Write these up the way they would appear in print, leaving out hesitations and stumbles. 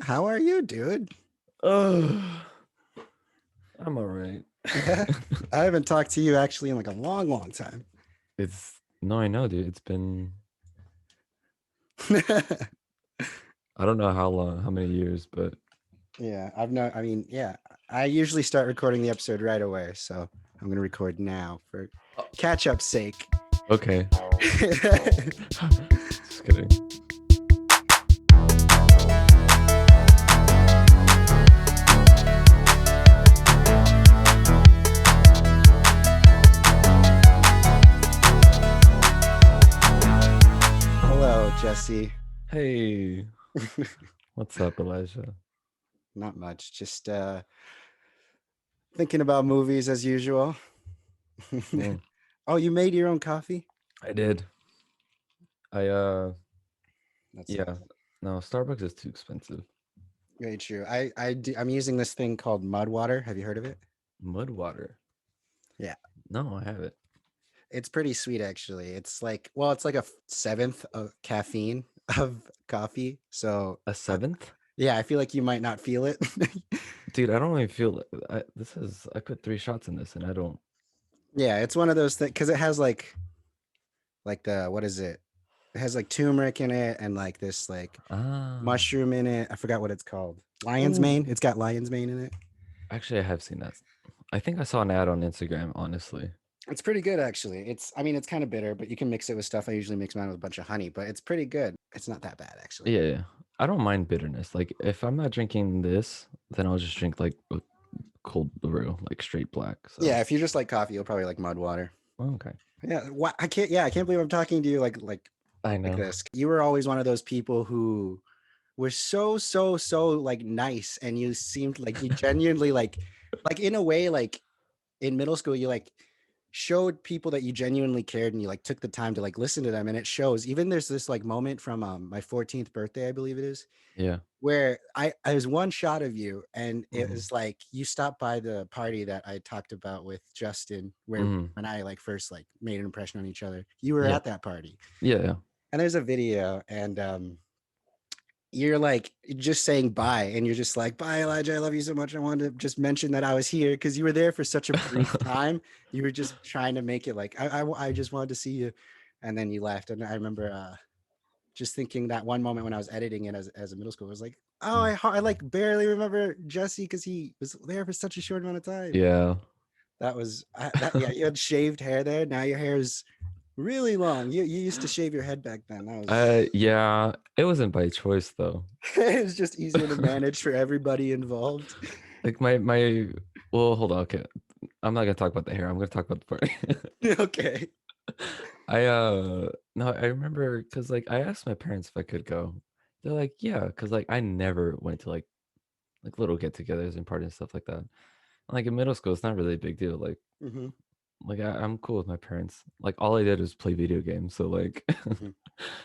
How are you, dude? Oh, I'm all right. Yeah, I haven't talked to you actually in like a long, long time. No, I know, dude. It's been I don't know how long, how many years, but Yeah, yeah, I usually start recording the episode right away, so I'm gonna record now for oh, catch up's sake. okay. Just kidding. Hello, Jesse. Hey, what's up, Elijah? Not much, just thinking about movies as usual. Mm, Oh, you made your own coffee? I did. I That's yeah. nice. No, Starbucks is too expensive. Very true. I'm using this thing called mud water. Have you heard of it? Mud water. Yeah. No, I haven't. It's pretty sweet, actually. It's like, well, it's like a seventh of caffeine of coffee. So, A seventh? yeah, I feel like you might not feel it. Dude, I don't even feel I put 3 shots in this and I don't. Yeah, it's one of those things because it has like the what is it? It has like turmeric in it and like this like Ah. mushroom in it. I forgot what it's called. Lion's Ooh. mane. It's got lion's mane in it. Actually, I have seen that. I think I saw an ad on Instagram, honestly. It's pretty good, actually. I mean, it's kind of bitter, but you can mix it with stuff. I usually mix mine with a bunch of honey, but it's pretty good. It's not that bad, actually. Yeah, yeah. I don't mind bitterness. Like if I'm not drinking this, then I'll just drink like a cold brew, like straight black. So Yeah, if you just like coffee, you'll probably like mud water. okay. Yeah, I can't. Yeah, I can't believe I'm talking to you I like know. this. You were always one of those people who were so like nice, and you seemed like you genuinely like in a way like in middle school you like showed people that you genuinely cared and you like took the time to like listen to them, and it shows. Even there's this like moment from my 14th birthday, I believe it is, Yeah. where I was one shot of you, and it Mm-hmm. was like you stopped by the party that I talked about with Justin, where Mm-hmm. when I like first like made an impression on each other. You were Yeah. at that party, Yeah. Yeah. and there's a video, and you're like just saying bye, and you're just like, bye, Elijah, I love you so much. I wanted to just mention that I was here because you were there for such a brief time. You were just trying to make it like I just wanted to see you, and then you left. And I remember just thinking that one moment when I was editing it as a middle school, I was like, oh, Mm. I like barely remember Jesse because he was there for such a short amount of time. Yeah. That was that. Yeah, you had shaved hair there. Now your hair is really long. You used to shave your head back then. That was Yeah. It wasn't by choice though. it was just easier to manage for everybody involved. Like my well, hold on. Okay. I'm not gonna talk about the hair. I'm gonna talk about the party. Okay. I no, I remember because like I asked my parents if I could go. They're like, yeah, because like I never went to like little get-togethers and parties and stuff like that. Like in middle school, it's not really a big deal. Hmm. Like I'm cool with my parents. Like all I did was play video games. So like, Hmm.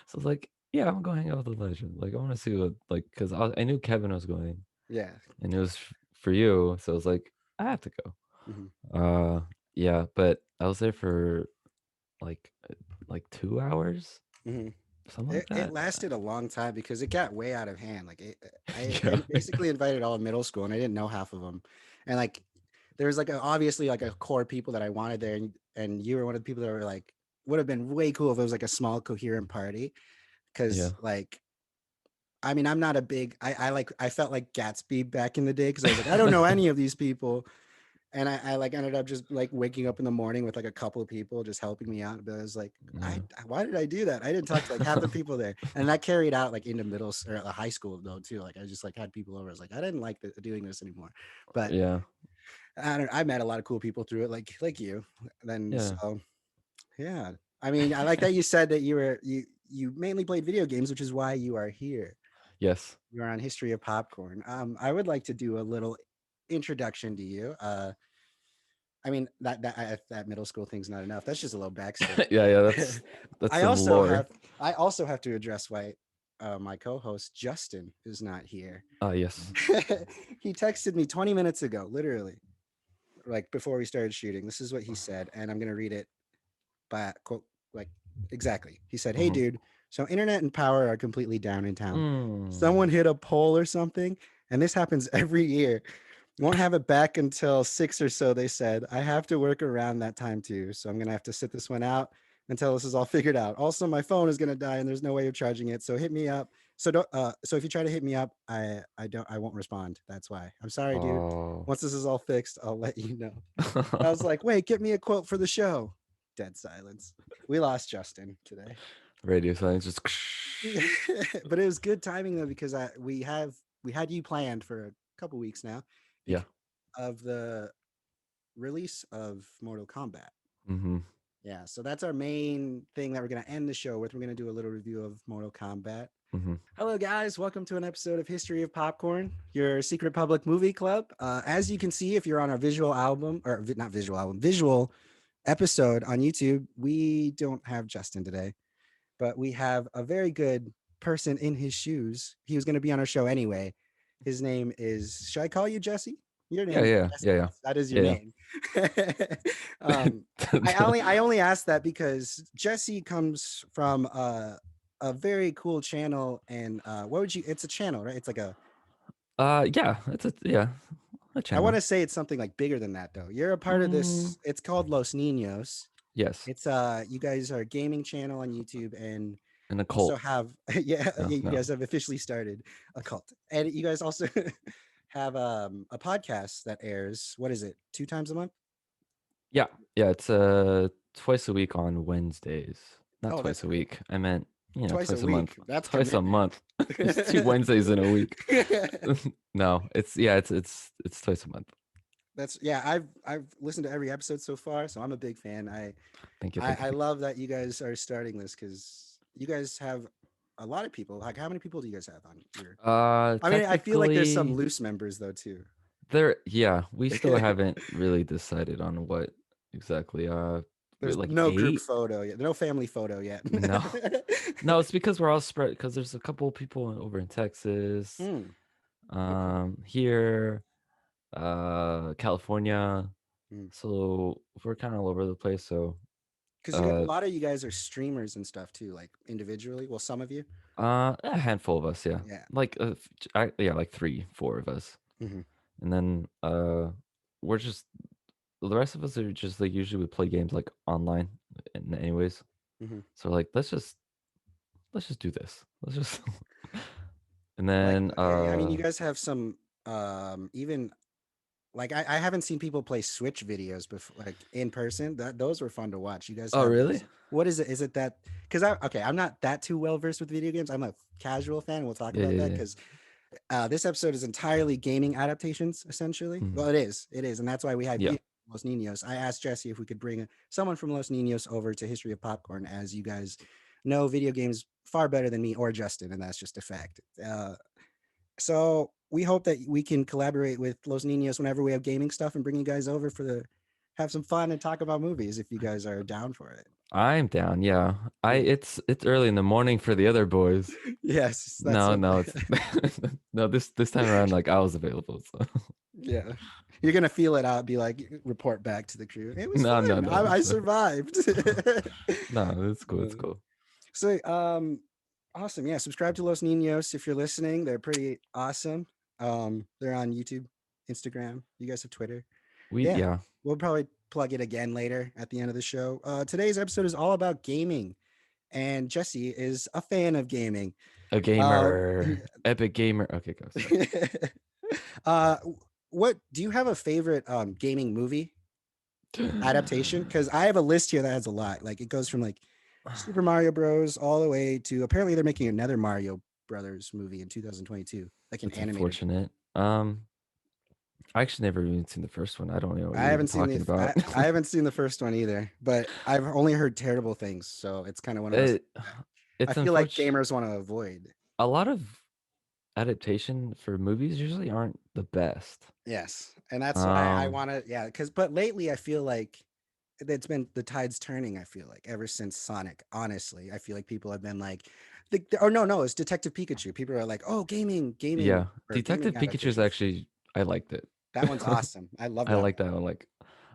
so it's like, yeah, I'm going out with the legend. Like I want to see what like because I knew Kevin was going, Yeah. and it was for you. So I was like, I have to go. Hmm. Yeah, but I was there for like like 2 hours, Hmm. something like It that. lasted a long time because it got way out of hand. Like I Yeah, basically invited all of middle school, and I didn't know half of them. And like there was like obviously like a core people that I wanted there, and you were one of the people that were like would have been way cool if it was like a small coherent party. yeah, Because like I mean, I'm not a big I felt like Gatsby back in the day because I was like, I don't know any of these people. And I like ended up just like waking up in the morning with like a couple of people just helping me out. But I was like, yeah. why did I do that? I didn't talk to like half the people there, and that carried out like into or high school though too. Like I just like had people over. I was like, I didn't like doing this anymore. But Yeah, I met a lot of cool people through it, like you. Then yeah, so yeah, I mean, I like that you said that you mainly played video games, which is why you are here. yes. You're on History of Popcorn. I would like to do a little introduction to you. I mean that middle school thing's not enough. That's just a little backstory. Yeah, yeah. That's I some also lore. have I also have to address why my co-host Justin is not here. Ah, yes. He texted me 20 minutes ago, literally, like before we started shooting. This is what he said, and I'm gonna read it by quote like exactly. He said, "Hey, Hmm. dude. So internet and power are completely down in town. Mm. Someone hit a pole or something, and this happens every year. Won't have it back until 6 or so, they said. I have to work around that time too. So I'm gonna have to sit this one out until this is all figured out. Also, my phone is gonna die and there's no way of charging it. So hit me up. So don't so if you try to hit me up, I won't respond. That's why. I'm sorry, dude. Oh. Once this is all fixed, I'll let you know. I was like, wait, get me a quote for the show. Dead silence. We lost Justin today. Radio silence just. But it was good timing though, because we had you planned for a couple weeks now Yeah. because of the release of Mortal Kombat. Mm-hmm. Yeah, so that's our main thing that we're going to end the show with. We're going to do a little review of Mortal Kombat. Mm-hmm. Hello, guys. Welcome to an episode of History of Popcorn, your secret public movie club. As you can see, if you're on our visual album, or not visual album, visual episode on YouTube, we don't have Justin today, but we have a very good person in his shoes. He was going to be on our show anyway. His name is, should I call you Jesse? Your Yeah, name is yeah, Jesse. yeah, yeah, That is your yeah, name. um, I only asked that because Jesse comes from a very cool channel, and what would you? It's a channel, right? It's like a. yeah, it's a I want channel. to say it's something like bigger than that though. You're a part of Mm, this. It's called Los Ninos. yes, It's you guys are a gaming channel on YouTube, and and a also cult. have yeah, No, yeah, you no. guys have officially started a cult, and you guys also have a podcast that airs, what is it, 2 times a month? Yeah, yeah, it's twice a week on Wednesdays. Not Oh, that's twice a cool. week. I meant, Twice a twice a month. week, that's Twice a commitment. month. It's 2 Wednesdays in a week. No, it's twice a month. That's yeah, I've listened to every episode so far, so I'm a big fan. Thank you, I love that you guys are starting this, because you guys have a lot of people. Like, how many people do you guys have on here? I mean, I feel like there's some Technically, loose members though too. yeah, we still haven't really decided on what exactly. There's Like no group 8? photo yet, no family photo yet. No, no, it's because we're all spread. Because there's a couple people over in Texas, Hmm, okay. here, California. Hmm. So we're kind of all over the place. So, Because you got a uh, lot of you guys are streamers and stuff too, like individually. Well, some of you. a handful of us, yeah, Yeah. like yeah, like 3, 4 of us, Hmm. and then we're just the rest of us are just like usually we play games like online, anyways. Hmm. So like let's just do this. Let's just and Like, then I mean, you guys have some even like I haven't seen people play Switch videos before, like in person. That those were fun to watch. You guys oh have really? what is it? Is it that because I okay, I'm not that too well versed with video games. I'm a casual fan. We'll talk Yeah, about yeah, that yeah. because this episode is entirely gaming adaptations, essentially. Mhm. Well, it is, and that's why we have Yeah. you, Los Ninos. I asked Jesse if we could bring someone from Los Ninos over to History of Popcorn, as you guys know video games far better than me or Justin, and that's just a fact. So we hope that we can collaborate with Los Ninos whenever we have gaming stuff and bring you guys over for the have some fun and talk about movies if you guys are down for it. I'm down. Yeah. Yeah. It's early in the morning for the other boys. Yes, that's No, what. no, it's no, this time around like I was available. So Yeah, you're gonna feel it out. Be like, report back to the crew. It was no, no, fun. no. I survived. No, it's cool. It's Uh, cool. so, awesome. Yeah, subscribe to Los Ninos if you're listening. They're pretty awesome. They're on YouTube, Instagram. You guys have Twitter. Yeah, Yeah, we'll probably plug it again later at the end of the show. Today's episode is all about gaming, and Jesse is a fan of gaming. a Uh, gamer, epic gamer. Okay, go. Sorry. uh, what do you have a favorite gaming movie adaptation? Because I have a list here that has a lot. Like, it goes from like Super Mario Bros. All the way to, apparently they're making another Mario Brothers movie in 2022, like an That's animated one. unfortunate. I actually never even seen the first one. I don't know what I you're even haven't seen talking about. I haven't seen the first one either, but I've only heard terrible things. So it's kind of one of those it, things that I it's feel like unfortunate. gamers want to avoid. A lot of adaptation for movies usually aren't the best. Yes, and that's why I Um, want to. Yeah, because but lately I feel like it's been the tide's turning. I feel like ever since Sonic, honestly, I feel like people have been like, oh no, it's Detective Pikachu. People are like, oh, gaming yeah, or gaming Detective Pikachu's adaptations. actually I liked it. That one's awesome. I love I that like one. that one like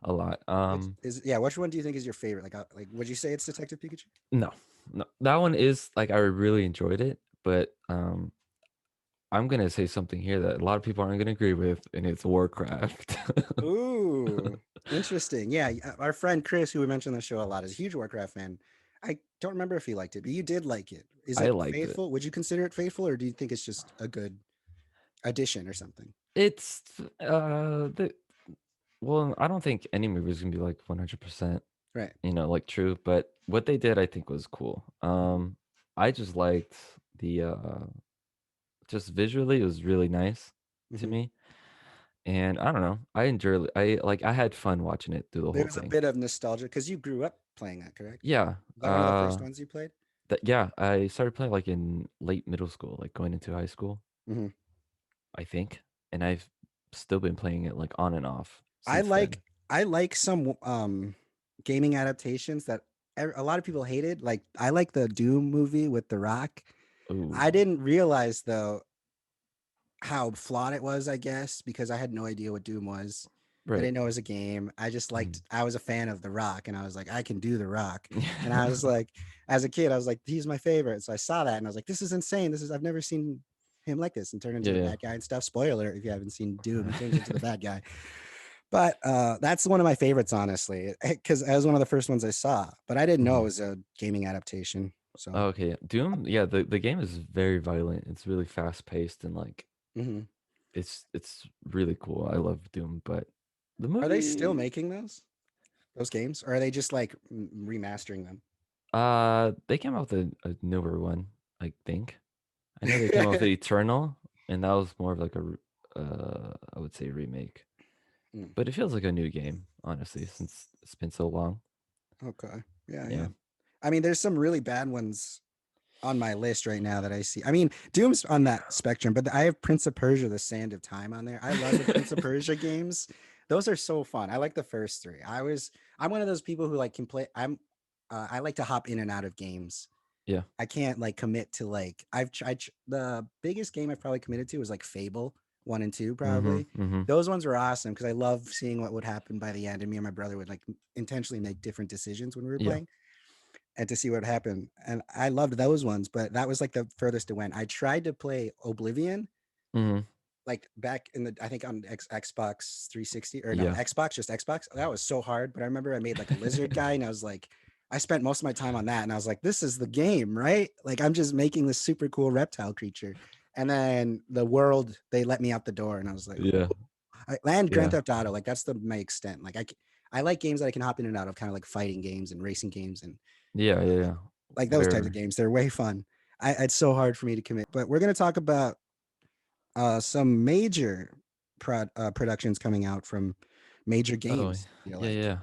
a lot. Which is, yeah, which one do you think is your favorite? Like would you say it's Detective Pikachu? No, no, that one is like I really enjoyed it, but I'm gonna say something here that a lot of people aren't gonna agree with, and it's Warcraft. Ooh, interesting. Yeah, our friend Chris, who we mentioned on the show a lot, is a huge Warcraft fan. I don't remember if he liked it, but you did like it. Is I it liked it. faithful? Would you consider it faithful, or do you think it's just a good addition or something? It's the well, I don't think any movie is gonna be like 100%, Right. like true, but what they did I think was cool. Hmm. I just liked the just visually it was really nice to Hmm. me. And I don't know, I had fun watching it through the whole There's a thing. bit of nostalgia because you grew up playing that, correct? Yeah, Is that one of the first ones you played? yeah, I started playing like in late middle school, like going into high school, Hmm. I think, and I've still been playing it like on and off I since like then. I like some gaming adaptations that a lot of people hated. Like I like the Doom movie with The Rock. Ooh, I didn't realize though how flawed it was, I guess, because I had no idea what Doom was. I right. didn't know it was a game. I just Mhm. liked, I was a fan of The Rock and I was like, I can do The Rock. And I was like, as a kid, I was like, he's my favorite. So I saw that and I was like, this is insane. I've never seen him like this and turn into Yeah, the yeah. bad guy and stuff. Spoiler if you haven't seen Doom, he turns into the bad guy. But that's one of my favorites, honestly, because that was one of the first ones I saw. But I didn't know it Mhm. was a gaming adaptation. So, Oh, okay, Doom, yeah, the game is very violent, it's really fast paced and, like, mhm. it's really cool, I love Doom, but the Are they still movie making those games, or are they just like remastering them? they came out with a newer one, I think. I know they came out with Eternal, and that was more of like I would say remake, Mm, but it feels like a new game, honestly, since it's been so long. okay. Yeah, yeah. Yeah. I mean, there's some really bad ones on my list right now that I see. I mean, Doom's on that spectrum, but I have Prince of Persia: The Sand of Time on there. I love the Prince of Persia games. Those are so fun. I like the first three. I'm one of those people who like can play. I like to hop in and out of games. Yeah. I can't like commit to like I've tried the biggest game I've probably committed to was like Fable 1 and 2 Mhm, probably. mhm. Those ones were awesome because I love seeing what would happen by the end, and me and my brother would like intentionally make different decisions when we were Yeah. playing and to see what happened. And I loved those ones, but that was like the furthest it went. I tried to play Oblivion Mhm. like back in the I think on Xbox 360 or no Yeah. Xbox, just Xbox. That was so hard, but I remember I made like a lizard guy, and I was like, I spent most of my time on that, and I was like, this is the game, right? Like I'm just making this super cool reptile creature, and then the world they let me out the door, and I was like, Yeah. I land Grand Yeah. Theft Auto, like that's my extent. Like I like games that I can hop in and out of, kind of like fighting games and racing games and Yeah, yeah, yeah. like those types of Very games. They're way fun. It's so hard for me to commit, but we're gonna talk about some major productions coming out from major Oh, games. I feel yeah, like.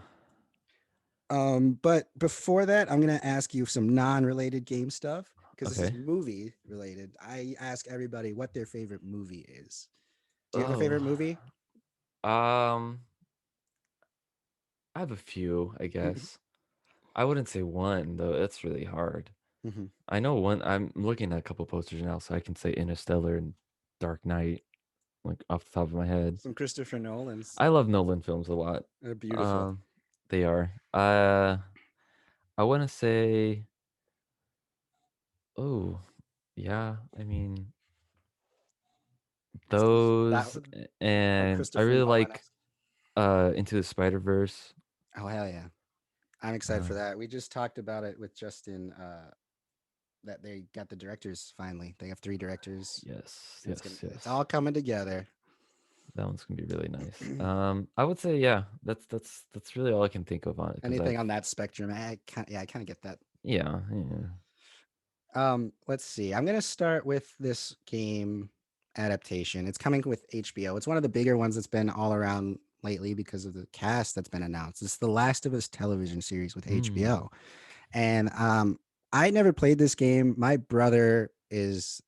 yeah. But before that, I'm gonna ask you some non-related game stuff because this is Okay. movie related. I ask everybody what their favorite movie is. Do you have a Oh, favorite movie? um, I have a few, I guess. I wouldn't say one though. That's really hard. Mhm. I know one. I'm looking at a couple posters now, so I can say Interstellar and Dark Knight, like off the top of my head. Some Christopher Nolan's. I love Nolan films a lot. They're beautiful. Um, they are. I want to say, oh, yeah. I mean, That those, or and I Christopher really Nolan. like Into the Spider Verse. Oh hell yeah! I'm excited Uh, for that. We just talked about it with Justin. That they got the directors finally. They have three directors, yes, and yes, it's all yes. coming together. That one's gonna be really nice. I would say, yeah. That's really all I can think of on it because Anything I've, on that spectrum, I kind of get that. yeah, yeah. Let's see. I'm gonna start with this game adaptation. It's coming with HBO. It's one of the bigger ones that's been all around lately because of the cast that's been announced. It's the Last of Us television series with Mm, HBO. And I never played this game. My brother is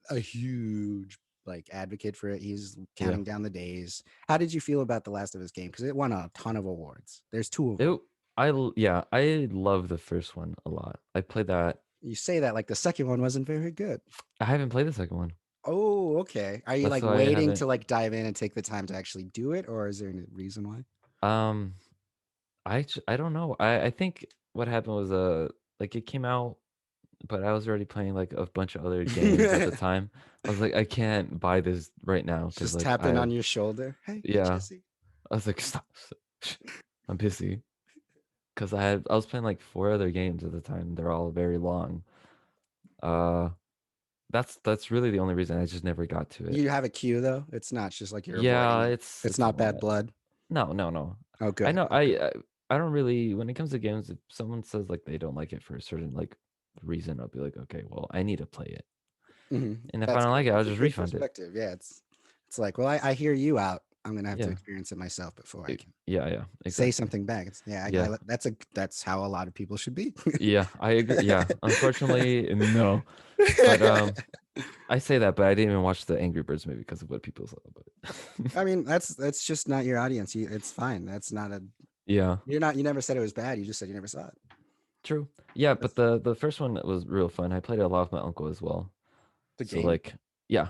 a huge like advocate for it. He's yeah. counting down the days. How did you feel about the Last of Us game? Because it won a ton of awards. There's two of them. It yeah, I love the first one a lot. I played that. You say that like the second one wasn't very good. I haven't played the second one. Oh, okay. Are you That's like why I waiting haven't. to like dive in and take the time to actually do it, or is there any reason why? Um, I don't know. I think what happened was like it came out. but I was already playing like a bunch of other games at the time. I was like, I can't buy this right now because Just like I tapping on have, your shoulder. Hey, yeah. Jesse. I was like, stop, I'm busy because I was playing like 4 other games at the time. They're all very long. Uh, that's really the only reason I just never got to it. You have a queue though. It's not just like you're avoiding Yeah, it. it's It's it's a not bad lot. blood. No, no, no. Oh, I good. know. Oh, good. I don't really. When it comes to games, if someone says like they don't like it for a certain like reason, I'll be like, okay, well, I need to play it. And if I That's don't good. like it, I'll That's a just good refund it. perspective. Yeah, it's like, well, I hear you out. I'm gonna have to Yeah. experience it myself before I can Yeah. Yeah. say Exactly. something back. It's, yeah, Yeah. that's how a lot of people should be. Yeah. I agree. Yeah. Unfortunately, no. But I say that, but I didn't even watch the Angry Birds movie because of what people said about it. I mean, that's just not your audience. It's fine. That's not a Yeah. you're not you never said it was bad. You just said you never saw it. True. Yeah, but That's the first one was real fun. I played it a lot with my uncle as well. the So game. like, yeah,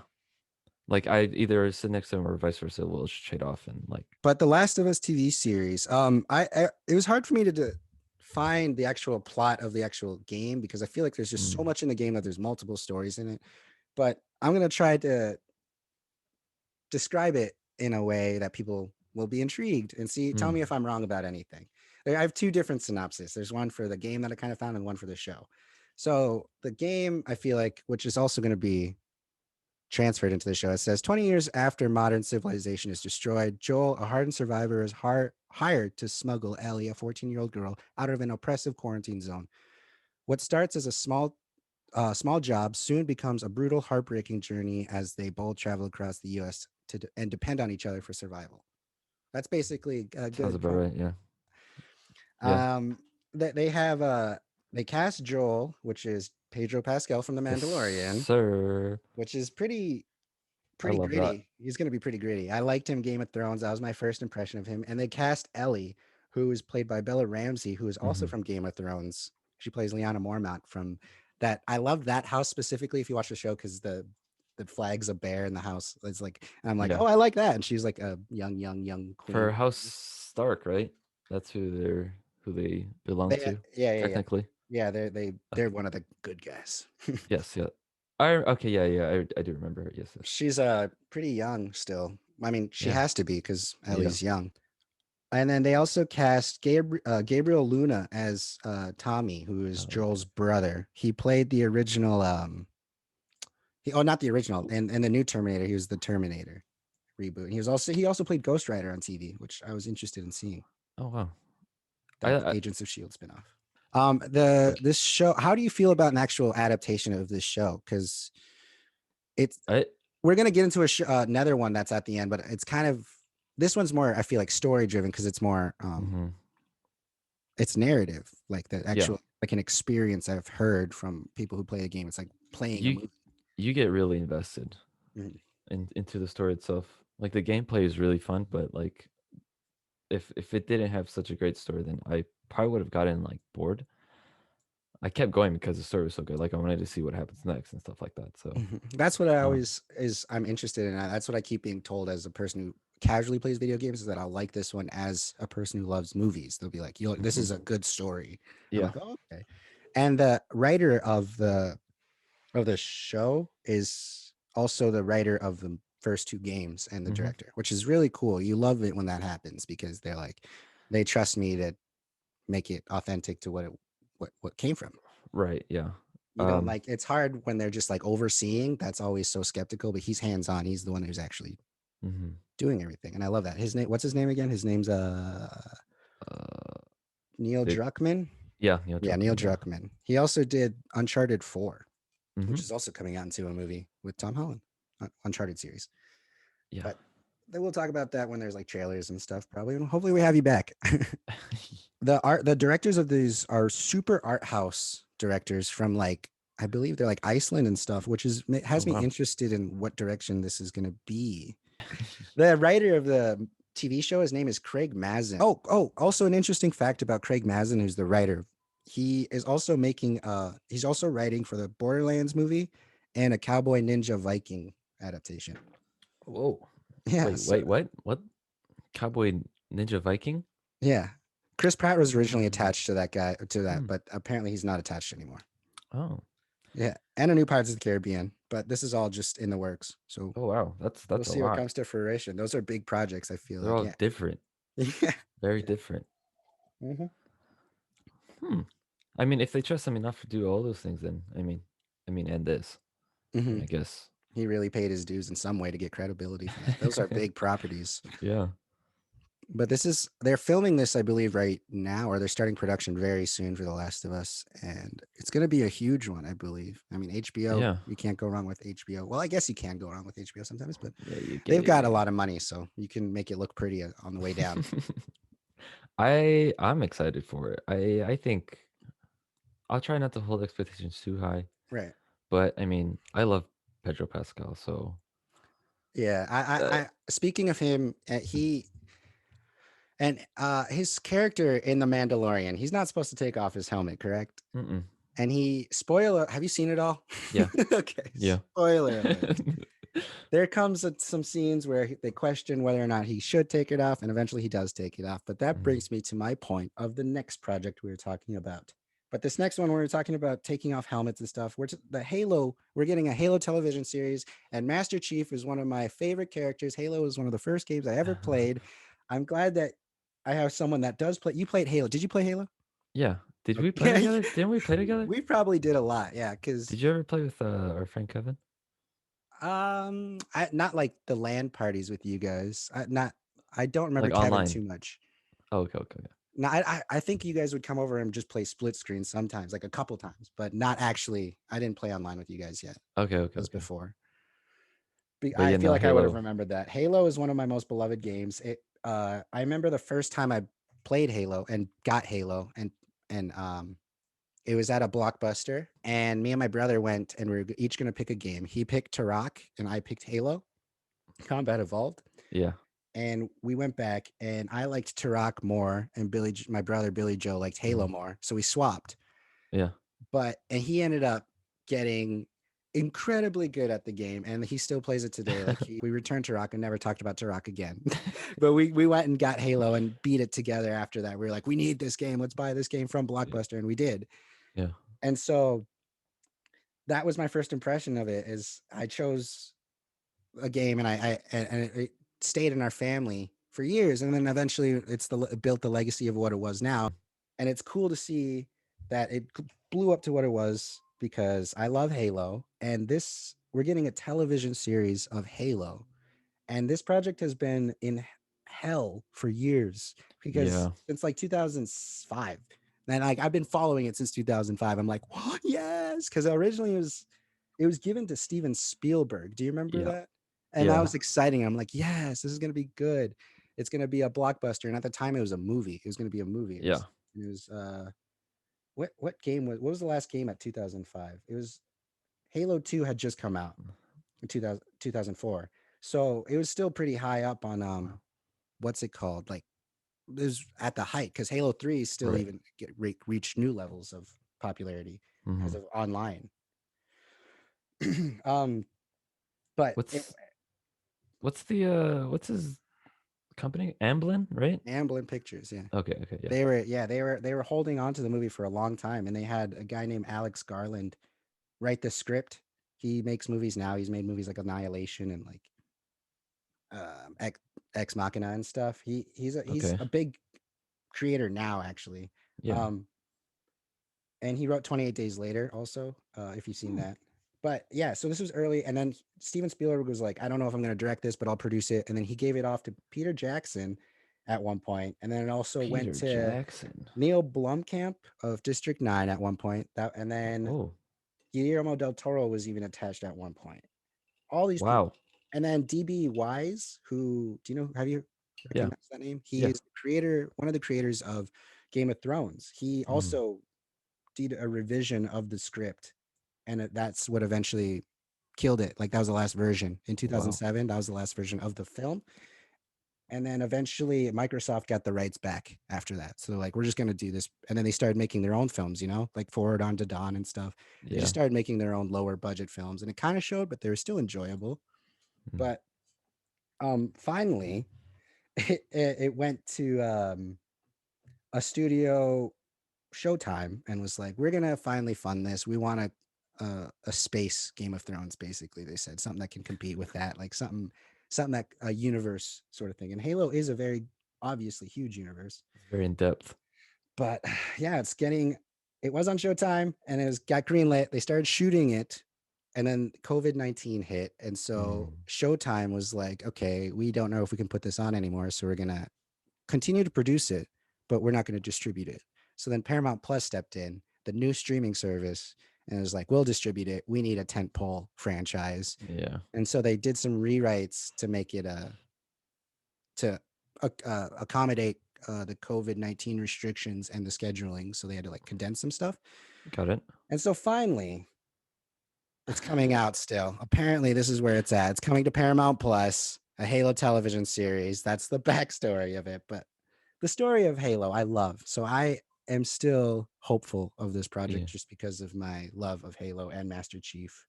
like I either sit next to him or vice versa. We'll just trade off and like. But the Last of Us TV series, I it was hard for me to find the actual plot of the actual game because I feel like there's just so Mm, much in the game that there's multiple stories in it. But I'm gonna try to describe it in a way that people will be intrigued and see. Tell mm, me if I'm wrong about anything. I have two different synopses. There's one for the game that I kind of found and one for the show. So the game, I feel like, which is also going to be transferred into the show. It says 20 years after modern civilization is destroyed, Joel, a hardened survivor, is hired to smuggle Ellie, a 14-year-old girl, out of an oppressive quarantine zone. What starts as a small job soon becomes a brutal, heartbreaking journey as they both travel across the U.S. And depend on each other for survival. That's basically a sounds good. about right. Yeah. Yeah. Um, they cast Joel, which is Pedro Pascal from The Yes, Mandalorian, sir. which is I pretty love that. gritty. He's going to be pretty gritty. I liked him Game of Thrones. That was my first impression of him. And they cast Ellie, who is played by Bella Ramsey, who is also Hmm. from Game of Thrones. She plays Lyanna Mormont from that. I love that house specifically if you watch the show because the flag's a bear in the house. It's like, and I'm like, Yeah. oh, I like that. And she's like a young For queen. House Stark, right? That's who they belong They, to, yeah. technically. Yeah, they're Okay. one of the good guys. Yes. Yeah. I okay. Yeah. Yeah. I do remember her. Yes. Yes. She's pretty young still. I mean, she Yeah. has to be because Yeah. Ellie's young. And then they also cast Gabriel Luna as Tommy, who is Oh, Joel's brother. He played the original. Not the original. And the new Terminator, he was the Terminator reboot. He also played Ghost Rider on TV, which I was interested in seeing. oh wow. That I Agents of Shield spinoff. The this show. How do you feel about an actual adaptation of this show? Because it's I we're gonna get into another one that's at the end, but it's kind of this one's more. I feel like story driven because it's more mhm. it's narrative, like the Yeah. actual like an experience I've heard from people who play the game. It's like playing a You movie. you get really invested Mhm. into the story itself. Like the gameplay is really fun, but like if it didn't have such a great story, then I probably would have gotten like bored. I kept going because the story was so good. Like I wanted to see what happens next and stuff like that. So, That's what I um, always is. I'm interested in. That's what I keep being told as a person who casually plays video games is that I'll like this one as a person who loves movies. They'll be like, "You, this mhm. is a good story." I'm Yeah. like, "Oh, okay." And the writer of the show is also the writer of the first two games and the Hmm. director, which is really cool. You love it when that happens because they're like, they trust me to make it authentic to what came from. Right. Yeah. You don't Um. like it's hard when they're just like overseeing. That's always so skeptical, but he's hands on. He's the one who's actually Mhm. doing everything. And I love that. His name, what's his name again? His name's Uh. Neil It, Druckmann. yeah. Yeah, Neil Yeah. Druckmann. He also did Uncharted 4, which Hmm. is also coming out into a movie with Tom Holland, Uncharted series. Yeah. But then we'll talk about that when there's like trailers and stuff, probably. And hopefully we have you back. The directors of these are super art house directors from like I believe they're like Iceland and stuff, which Oh has me wow. interested in what direction this is going to be. The writer of the TV show, his name is Craig Mazin. Also an interesting fact about Craig Mazin, who's the writer. He is also he's also writing for the Borderlands movie and a Cowboy Ninja Viking adaptation. Whoa. Yeah, Wait. so Wait. What? What? Cowboy Ninja Viking? yeah. Chris Pratt was originally Mm, attached to that guy to that, mm. but apparently he's not attached anymore. Oh. Yeah, and a new Pirates of the Caribbean, but this is all just in the works. So Oh wow, we'll that's a see what lot. comes to fruition. Those are big projects, I feel They're like. all Yeah. different, Yeah. very different. Hmm. Hmm. I mean, if they trust him enough to do all those things, then and this, Hmm. then I guess, He really paid his dues in some way to get credibility for that. Those are big properties. yeah, But they're filming this, I believe, right now, or they're starting production very soon for The Last of Us. And it's going to be a huge one, I believe. I mean, HBO, yeah, you can't go wrong with HBO. Well, I guess you can go wrong with HBO sometimes, but yeah. You they've got a get. lot of money, so you can make it look pretty on the way down. I'm excited for it. I think I'll try not to hold expectations too high, Right. but I mean, I love Pedro Pascal, so Yeah. uh, Speaking of him, his character in The Mandalorian, he's not supposed to take off his helmet, correct? mm-mm. And spoiler, have you seen it all? Yeah, Okay, yeah. spoiler alert. There comes some scenes where they question whether or not he should take it off, and eventually he does take it off. But that Mhm. brings me to my point of the next project we were talking about. But this next one, we were talking about taking off helmets and stuff. The Halo, we're getting a Halo television series, and Master Chief is one of my favorite characters. Halo is one of the first games I ever played. I'm glad that I have someone that does play. You played Halo. Did you play Halo? Yeah. Did we play Okay. together? Didn't we play together? We probably did a lot. Yeah. Cause Did you ever play with our friend Kevin? not like the LAN parties with you guys. I don't remember Like Kevin online? too much. Oh, okay, okay, okay. No, I think you guys would come over and just play split screen sometimes, like a couple times, but not actually. I didn't play online with you guys yet. Okay, okay, That was okay. before. But I yeah, feel no, like I would have Halo. remembered that. Halo is one of my most beloved games. I remember the first time I played Halo and got Halo, and it was at a Blockbuster, and me and my brother went, and we were each going to pick a game. He picked Turok, and I picked Halo Combat Evolved. Yeah, And we went back, and I liked Turok more, and my brother Billy Joe liked Halo mhm, more. So we swapped. yeah, And he ended up getting incredibly good at the game, and he still plays it today. We returned Turok and never talked about Turok again. But we went and got Halo and beat it together after that. We were like, we need this game. Let's buy this game from Blockbuster, and we did. yeah, And so that was my first impression of it. Is I chose a game, and it stayed in our family for years, and then eventually it built the legacy of what it was now. And it's cool to see that it blew up to what it was, because I love Halo, and this we're getting a television series of Halo, and this project has been in hell for years, because yeah, since like 2005. And like I've been following it since 2005. I'm like, oh, yes, because originally it was given to Steven Spielberg. Do you remember yeah, that? And that yeah, was exciting. I'm like, yes, this is gonna be good. It's gonna be a blockbuster. And at the time, it was a movie. It was gonna be a movie. yeah. It was what was the last game at 2005? It was Halo 2 had just come out in 2004. So it was still pretty high up on what's it called? Like it was at the height, because Halo 3 still Right. even reach new levels of popularity Hmm. as of online. um but What's what's his company? Amblin, right? Amblin Pictures, yeah. Okay, okay, yeah. They were holding on to the movie for a long time, and they had a guy named Alex Garland write the script. He makes movies now. He's made movies like Annihilation and like Ex Machina and stuff. He's Okay, a big creator now, actually. yeah. Um, and he wrote 28 Days Later also, if you've seen Hmm. that. But yeah, so this was early, and then Steven Spielberg was like, I don't know if I'm going to direct this, but I'll produce it. And then he gave it off to Peter Jackson at one point, and then it also went Peter to Jackson. Neil Blomkamp of District 9 at one point. And then Oh, Guillermo del Toro was even attached at one point. All these people. wow. And then DB Wise, who do you know? Have you Yeah, recognized that name? He yeah. is the creator, one of the creators of Game of Thrones. He Hmm. also did a revision of the script, and that's what eventually killed it. Like that was the last version in Wow. 2007. That was the last version of the film. And then eventually Microsoft got the rights back after that. So like, we're just going to do this. And then they started making their own films, like Forward Onto Dawn and stuff. They just Yeah. started making their own lower budget films, and it kind of showed, but they were still enjoyable. Mm. But finally, it went to a studio, Showtime, and was like, we're going to finally fund this. We want to a space Game of Thrones. Basically, they said something that can compete with that, like something that a universe sort of thing. And Halo is a very obviously huge universe, It's very in depth. but yeah, it's getting. It was on Showtime and got greenlit. They started shooting it, and then COVID-19 hit, and so Mm, Showtime was like, okay, we don't know if we can put this on anymore, so we're gonna continue to produce it, but we're not going to distribute it. So then Paramount Plus stepped in, the new streaming service, and it was like, we'll distribute it. We need a tentpole franchise. yeah, And so they did some rewrites to make it to accommodate the COVID-19 restrictions and the scheduling. So they had to like condense some stuff. got it. And so finally, it's coming out still. Apparently, this is where it's at. It's coming to Paramount Plus, a Halo television series. That's the backstory of it. But the story of Halo, I love. So I am still hopeful of this Yeah, project just because of my love of Halo and Master Chief.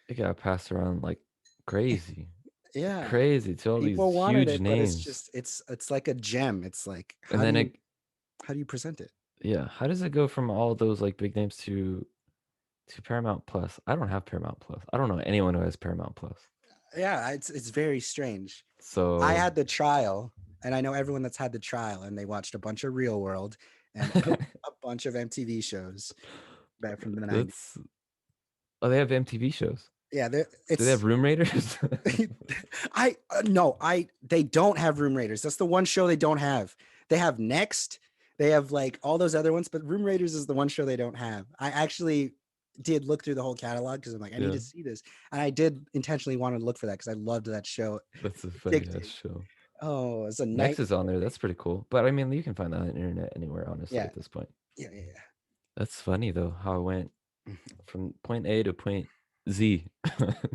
it got passed around like crazy, Yeah. crazy to all these People wanted huge it, but names, it's like a gem. It's like and then it, how do you present it? yeah. How does it go from all those like big names to Paramount Plus? I don't have Paramount Plus. I don't know anyone who has Paramount Plus. Yeah, it's very strange. I So had the trial, and I know everyone that's had the trial, and they watched a bunch of Real World and a bunch of MTV shows back from the 90s. that's oh, they have MTV shows. Yeah, Do they have it's Room Raiders? I no, they don't have Room Raiders. That's the one show they don't have. They have Next. They have like all those other ones, but Room Raiders is the one show they don't have. I actually did look through the whole catalog because I'm like, I need Yeah, to see this, and I did intentionally want to look for that because I loved that show. that's a funny ass Addicting. show. Oh, it's a Next nightmare. is on there. That's pretty cool. But I mean, you can find that on the internet anywhere, honestly, Yeah, at this point. yeah. That's funny though, how it went Mhm. from point A to point Z.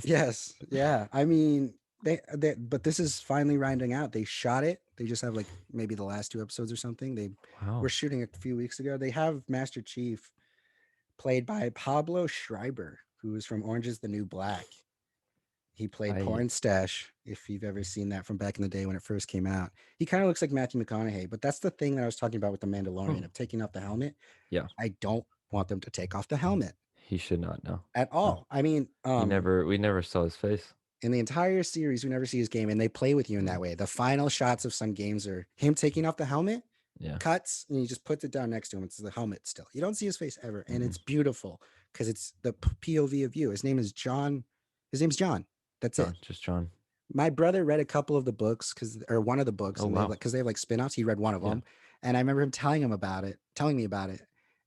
Yes, yeah. I mean, but this is finally rounding out. They shot it. They just have like maybe the last two episodes or something. They were Wow. shooting a few weeks ago. They have Master Chief played by Pablo Schreiber, who is from Orange is the New Black. He played I Porn Stash, if you've ever seen that from back in the day when it first came out. He kind of looks like Matthew McConaughey, but that's the thing that I was talking about with the Mandalorian of taking off the helmet. yeah, I don't want them to take off the helmet he should not know. at No. all. I mean, We never saw his face. in the entire series, we never see his game, and they play with you in Mm, that way. The final shots of some games are him taking off the helmet, yeah. cuts, and he just puts it down next to him. It's the helmet still. You don't see his face ever, and Mm-mm. it's beautiful because it's the POV of you. His name is John. His name's John. That's it. John, just John. My brother read a couple of the books or one of the books, Oh and they wow. like because they have like spin-offs. He read one of Yeah. them, and I remember him telling me about it.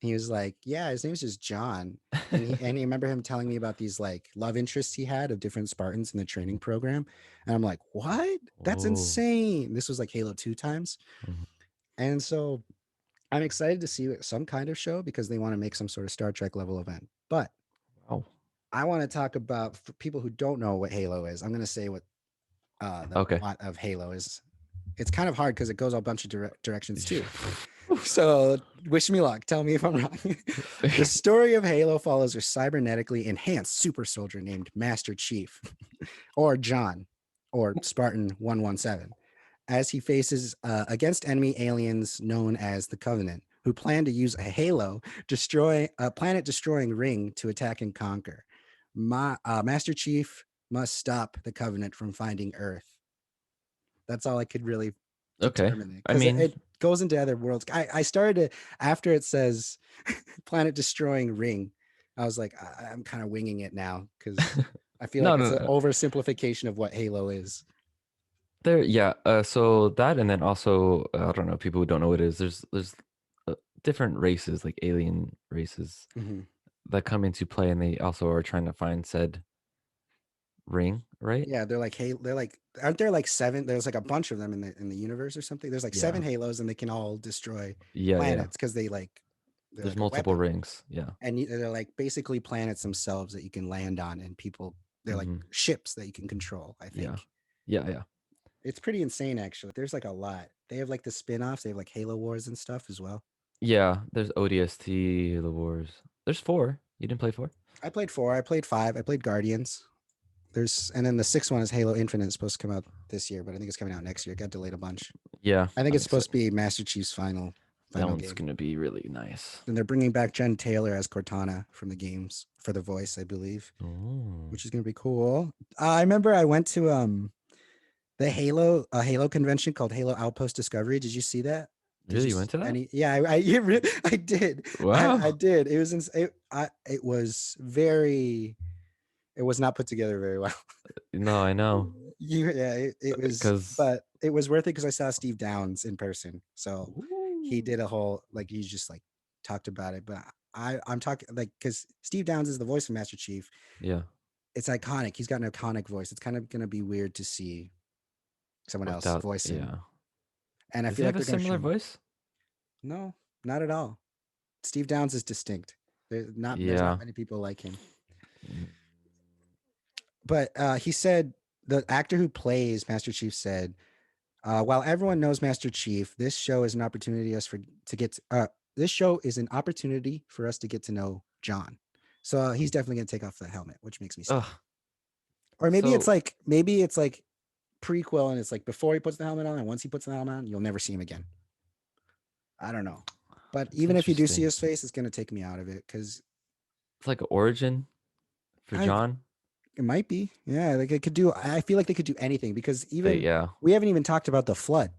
And he was like, "Yeah, his name is just John." And he remember him telling me about these like love interests he had of different Spartans in the training program. And I'm like, "What? That's Oh. insane." This was like Halo 2 times. Mhm. And so I'm excited to see some kind of show because they want to make some sort of Star Trek level event. But Wow. I want to talk about for people who don't know what Halo is. I'm going to say what the Okay. plot of Halo is. It's kind of hard because it goes a bunch of directions too. So wish me luck. Tell me if I'm wrong. The story of Halo follows a cybernetically enhanced super soldier named Master Chief, or John, or Spartan 117, as he faces against enemy aliens known as the Covenant, who plan to use a Halo destroy a planet destroying ring to attack and conquer. Master Chief must stop the Covenant from finding Earth. That's all I could really Okay. determine it I because mean, it goes into other worlds. I started to, after it says planet destroying ring, I was like, I'm kind of winging it now because I feel no, like no, it's an no. oversimplification of what Halo is. There, yeah. So that, and then also, I don't know, people who don't know what it is. There's different races, like alien races, Mhm. that come into play, and they also are trying to find said ring, right? Yeah, they're like, hey, they're like, aren't there like seven? There's like a bunch of them in the universe or something. There's like Yeah. seven Halos, and they can all destroy Yeah, yeah. planets because they're There's like a multiple weapon, rings. Yeah. and they're like basically planets themselves that you can land on, and people they're like Hmm. ships that you can control. I Yeah. think Yeah, yeah. it's pretty insane actually. There's like a lot. They have like the spin-offs. They have like Halo Wars and stuff as well. Yeah, there's ODST, the Wars. There's 4. You didn't play 4? I played 4. I played 5. I played Guardians. There's and then the sixth one is Halo Infinite. It's supposed to come out this year, but I think it's coming out next year. It got delayed a bunch. Yeah, I think I'm it's supposed to excited. be Master Chief's final That final one's game. gonna be really nice. And they're bringing back Jen Taylor as Cortana from the games for the voice, I believe, Oh, which is gonna be cool. I remember I went to the Halo convention called Halo Outpost Discovery. Did you see that? Did really? you You went see to that? any? Yeah, I did. I Wow. did. It was it was very. It was not put together very well. No, I know. Yeah, it was, Cause but it was worth it because I saw Steve Downs in person. So he ooh, did a whole like he just like talked about it. But I'm talking like because Steve Downs is the voice of Master Chief. yeah, It's iconic. He's got an iconic voice. It's kind of gonna be weird to see someone else without voice him. yeah. And I Does he feel like have a they're gonna similar show. voice? No, not at all. Steve Downs is distinct. There's not Yeah. many people like him. Mm, But he said the actor who plays Master Chief said, while everyone knows Master Chief, this show is an opportunity us for to get this show is an opportunity for us to get to know John. So he's definitely gonna take off the helmet, which makes me sad. ugh. Or So maybe it's like prequel and it's like before he puts the helmet on and once he puts the helmet on, you'll never see him again. I don't know. But it's even if you do see interesting. his face, it's gonna take me out of it because It's like an origin for I John. it might be. Yeah, like it could do I feel like they could do anything because They even yeah, we haven't even talked about the flood.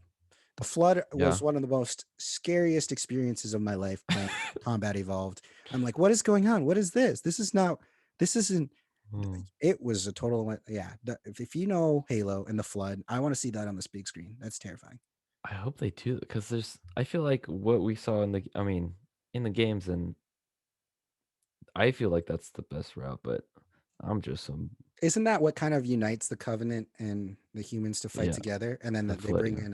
The flood yeah. was one of the most scariest experiences of my life playing Combat Evolved. I'm like, what is going on? What is this? This is not this isn't Hmm. it was a total yeah. If you know Halo and the flood, I want to see that on this big screen. That's terrifying. I hope they do because there's I feel like what we saw in the I mean, in the games and I feel like that's the best route, but I'm just some Isn't that what kind of unites the Covenant and the humans to fight yeah, together? And then the they flood, bring yeah. in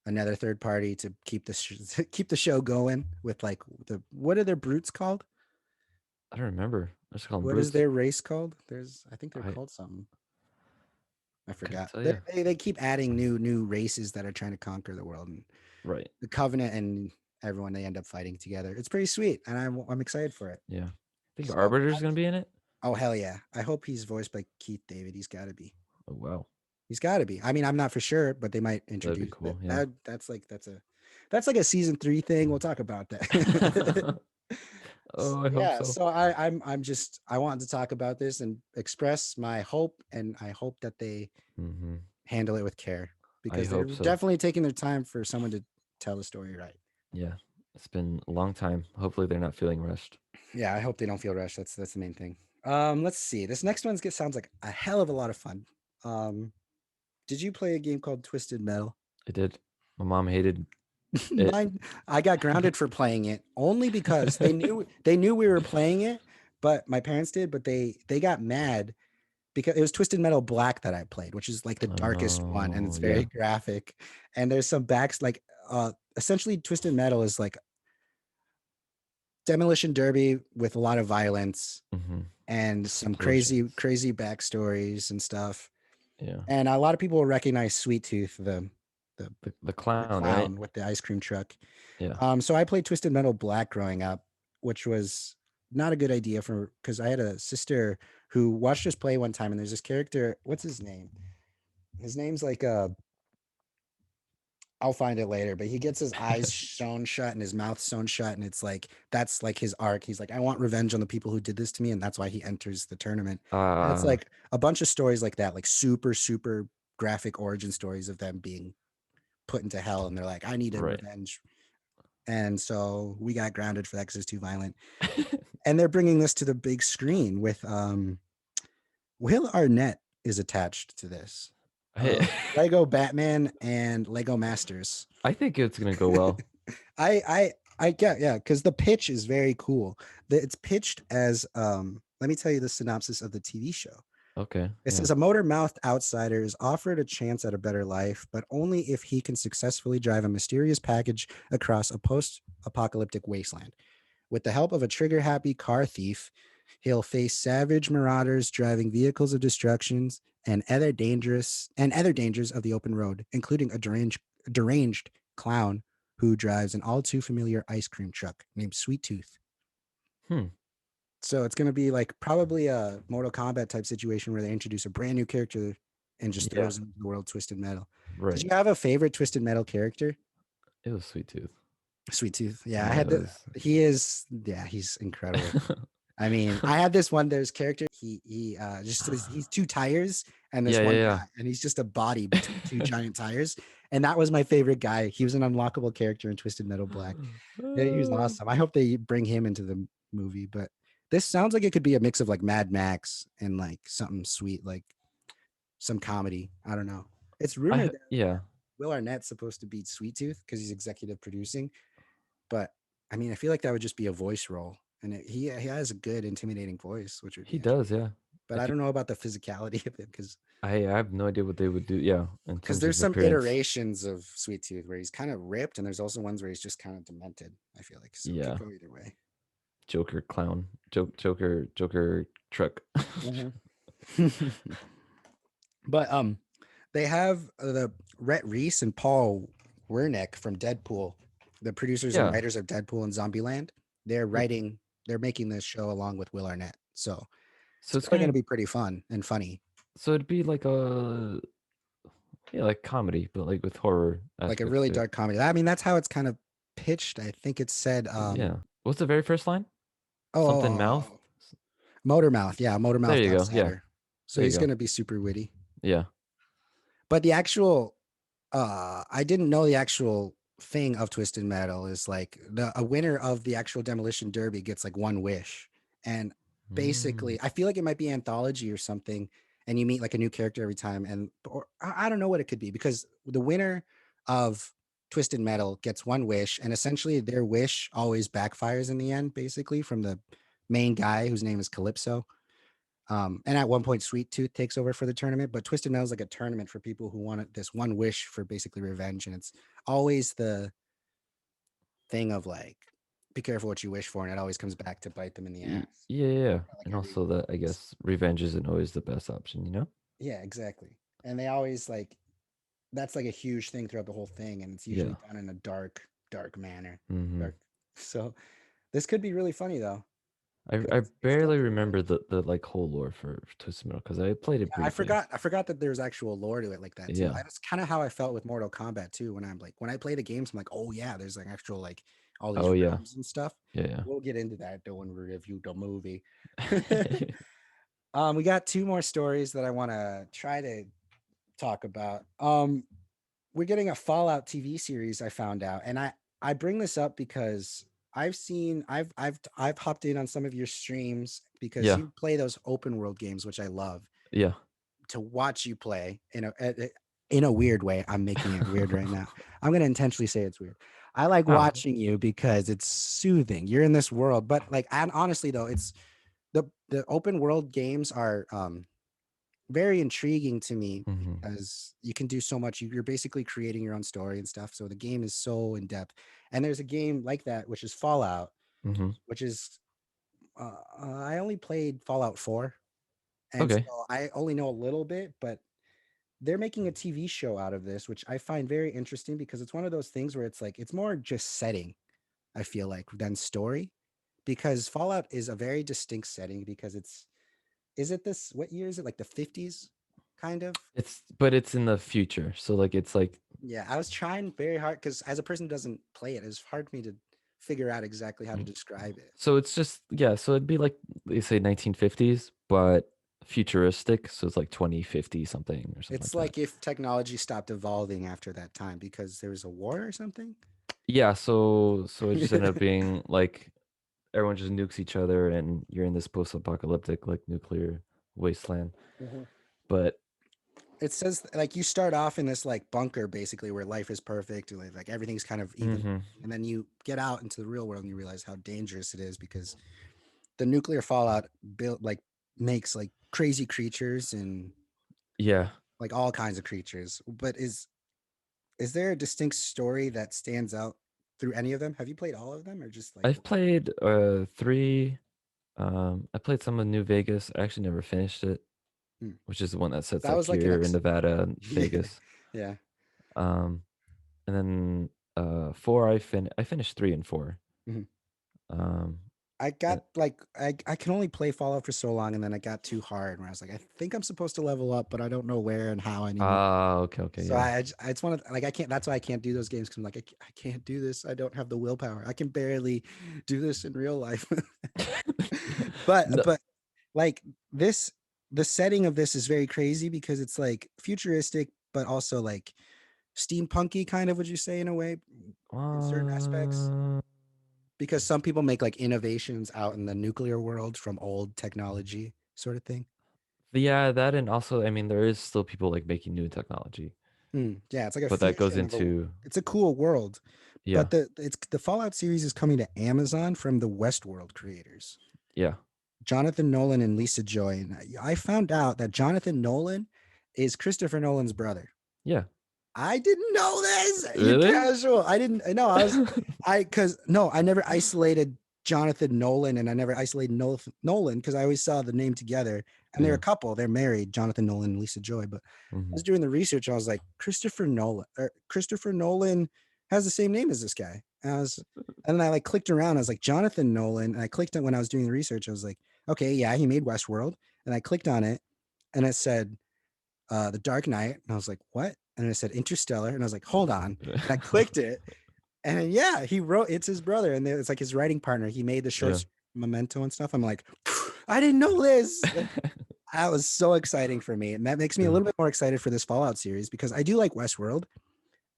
another third party to keep keep the show going with like the what are their brutes called? I don't remember. I just call them What is brutes. their race called? I think they're I called something. I couldn't forgot. tell They, you. they they keep adding new races that are trying to conquer the world, and Right. the Covenant and everyone they end up fighting together. It's pretty sweet, and I'm excited for it. Yeah. I think So, Arbiter's gonna be in it. oh hell yeah! I hope he's voiced by Keith David. He's got to be. Oh wow. He's got to be. I mean, I'm not for sure, but they might That'd be introduce that. cool. Yeah. That's like a season 3 thing. We'll talk about that. Oh, I hope Yeah, so. so I'm just I wanted to talk about this and express my hope, and I hope that they Hmm. handle it with care I because they're hope so. definitely taking their time for someone to tell the story right. Yeah. It's been a long time. Hopefully they're not feeling rushed. Yeah, I hope they don't feel rushed. That's the main thing. Let's see. This next one sounds like a hell of a lot of fun. Um, did you play a game called Twisted Metal? I did. My mom hated it. Mine, I got grounded for playing it only because they knew we were playing it, but my parents did, but they got mad because it was Twisted Metal Black that I played, which is like the darkest one and it's Oh very yeah. graphic. And there's some backs like essentially Twisted Metal is like demolition derby with a lot of violence Hmm. and some crazy Explosions. crazy backstories and stuff. Yeah. And a lot of people will recognize Sweet Tooth, the The the clown, right? clown with the ice cream truck. Yeah. So I played Twisted Metal Black growing up, which was not a good idea for because I had a sister who watched us play one time, and there's this character. What's his name? His name's like I'll find it later, but he gets his eyes sewn shut and his mouth sewn shut, and it's like that's like his arc. He's like, I want revenge on the people who did this to me, and that's why he enters the tournament. And it's Uh like a bunch of stories like that, like super graphic origin stories of them being put into hell, and they're like, I need a right. revenge. And so we got grounded for that because it's too violent. And they're bringing this to the big screen with Will Arnett is attached to this I of Lego Batman and Lego Masters. I think it's gonna go well. I get yeah because the pitch is very cool. It's pitched as let me tell you the synopsis of the TV show. Okay. It Yeah. says a motor-mouthed outsider is offered a chance at a better life, but only if he can successfully drive a mysterious package across a post-apocalyptic wasteland. With the help of a trigger-happy car thief, he'll face savage marauders driving vehicles of destructions and other dangers of the open road, including a deranged clown who drives an all too familiar ice cream truck named Sweet Tooth. Hmm. So it's going to be like probably a Mortal Kombat type situation where they introduce a brand new character and just Yeah. throws into the world Twisted Metal. Did Right. you have a favorite Twisted Metal character? It was Sweet Tooth. Sweet Tooth. Yeah, I Yeah, had it the. was. He is. Yeah, he's incredible. I mean, I had this one. There's character. He just he's two tires and this Yeah, one yeah, guy, and he's just a body between two giant tires. And that was my favorite guy. He was an unlockable character in Twisted Metal Black. Yeah, he was yeah. awesome. I hope they bring him into the movie. But this sounds like it could be a mix of like Mad Max and like something sweet, like some comedy. I don't know. It's rumored that Yeah, Will Arnett's supposed to be Sweet Tooth because he's executive producing. But I mean, I feel like that would just be a voice role, and he has a good, intimidating voice, which would he be actually does. fun. Yeah. But I If you, don't know about the physicality of it I have no idea what they would do. Yeah, in because terms there's of some appearance. iterations of Sweet Tooth where he's kind of ripped, and there's also ones where he's just kind of demented. I feel like so it could Yeah, go either way. Joker clown, Joker truck. Mhm. But they have the Rhett Reese and Paul Wernick from Deadpool, the producers and Yeah. writers of Deadpool and Zombieland. They're So, writing, they're making this show along with Will Arnett. So so it's it's probably going gonna. to be pretty fun and funny, So it'd be like a, yeah, like comedy, but like with horror like a aspects really to it. dark comedy. I mean, that's how it's kind of pitched. I think it said, Yeah. What's the very first line? Something mouth. oh, Motor Mouth. Yeah, Motor There Mouth you go. Yeah. Outsider. So There you he's go. going to be super witty. Yeah. But the actual I didn't know the actual thing of Twisted Metal is like a winner of the actual Demolition Derby gets like one wish. And Mm. basically, I feel like it might be anthology or something, and you meet like a new character every time. And or I don't know what it could be because the winner of Twisted Metal gets one wish, and essentially their wish always backfires in the end, basically, from the main guy whose name is Calypso. And at one point, Sweet Tooth takes over for the tournament, but Twisted Metal is like a tournament for people who want this one wish for basically revenge. And it's always the thing of like, be careful what you wish for. And it always comes back to bite them in the ass. Yeah, yeah, yeah. Like And every also that I race. guess revenge isn't always the best option, you know? Yeah, exactly. And they always like, that's like a huge thing throughout the whole thing. And it's usually Yeah. done in a dark, dark manner. Hmm. Dark. So this could be really funny though, I because it's barely definitely like, remember the like whole lore for Twisted Metal because I played it yeah, I briefly. forgot. I forgot that there's actual lore to it like that too. Yeah. That's kind of how I felt with Mortal Kombat too. When I'm like, when I play the games, I'm like, oh yeah, there's like actual like all these Oh yeah. realms and stuff. Yeah, We'll get into that though when we review the movie. yeah. We got two more stories that I want to try to talk about. We're getting a Fallout TV series. I found out, and I bring this up because I've hopped in on some of your streams because Yeah. you play those open world games, which I love Yeah. to watch you play in a weird way. I'm making it weird right now. I'm going to intentionally say it's weird. I like How? watching you because it's soothing. You're in this world, but like, and honestly though, it's the open world games are very intriguing to me Mhm. because you can do so much. You're basically creating your own story and stuff. So the game is so in depth. And there's a game like that, which is Fallout, Mhm. which is I only played Fallout 4, and Okay. so I only know a little bit, but they're making a TV show out of this, which I find very interesting because it's one of those things where it's like it's more just setting, I feel like, than story. Because Fallout is a very distinct setting because it's is it this what year is it? Like the 50s, kind of? It's in the future. So like it's like Yeah, I was trying very hard because as a person who doesn't play it, it's hard for me to figure out exactly how to mm. describe it. So it's just yeah, so it'd be like they say 1950s, but futuristic, so it's like 2050 something or something It's like that. like if technology stopped evolving after that time because there was a war or something. Yeah, so it just ended up being like everyone just nukes each other and you're in this post-apocalyptic like nuclear wasteland. Mhm. But It says like you start off in this like bunker basically where life is perfect, like everything's kind of even, mhm. and then you get out into the real world and you realize how dangerous it is because the nuclear fallout built like makes like crazy creatures and Yeah. like all kinds of creatures. But is there a distinct story that stands out through any of them? Have you played all of them or just like I've played 3. I played some of New Vegas. I actually never finished it, hmm. which is the one that sets That up was like an here in Nevada and yeah, Vegas. yeah. Um, and then 4 I finished 3 and 4. Mhm. Um, I Uh, got like I can only play Fallout for so long, and then I got too hard where I was like, I think I'm supposed to level up, but I don't know where and how anymore. Okay, okay, So yeah. I just want to like I can't. That's why I can't do those games because I'm like I can't do this. I don't have the willpower. I can barely do this in real life. No, But like this, the setting of this is very crazy because it's like futuristic, but also like steampunky kind of. Would you say in a way, in certain aspects? uh, Because some people make like innovations out in the nuclear world from old technology, sort of thing. yeah, that and also, I mean, there is still people like making new technology, Yeah, it's like a but that goes fusion of a. into It's a cool world, yeah, but the Fallout series is coming to Amazon from the Westworld creators, yeah, Jonathan Nolan and Lisa Joy. And I found out that Jonathan Nolan is Christopher Nolan's brother. yeah. I didn't know this. You Really? casual. I didn't know. Because no, I never isolated Jonathan Nolan and I never isolated Nolan because I always saw the name together. And they're a Yeah. couple. They're married, Jonathan Nolan and Lisa Joy. But I was Hmm. doing the research. I was like, Christopher Nolan has the same name as this guy. And then I like clicked around. I was like, Jonathan Nolan. And I clicked on when I was doing the research. I was like, okay, yeah, he made Westworld. And I clicked on it and it said The Dark Knight. And I was like, what? And it said Interstellar. And I was like, hold on. And I clicked it. And then, yeah, he wrote, it's his brother. And it's like his writing partner. He made the Yeah. shorts Memento and stuff. I'm like, I didn't know this. That was so exciting for me. And that makes me a Yeah. little bit more excited for this Fallout series because I do like Westworld It's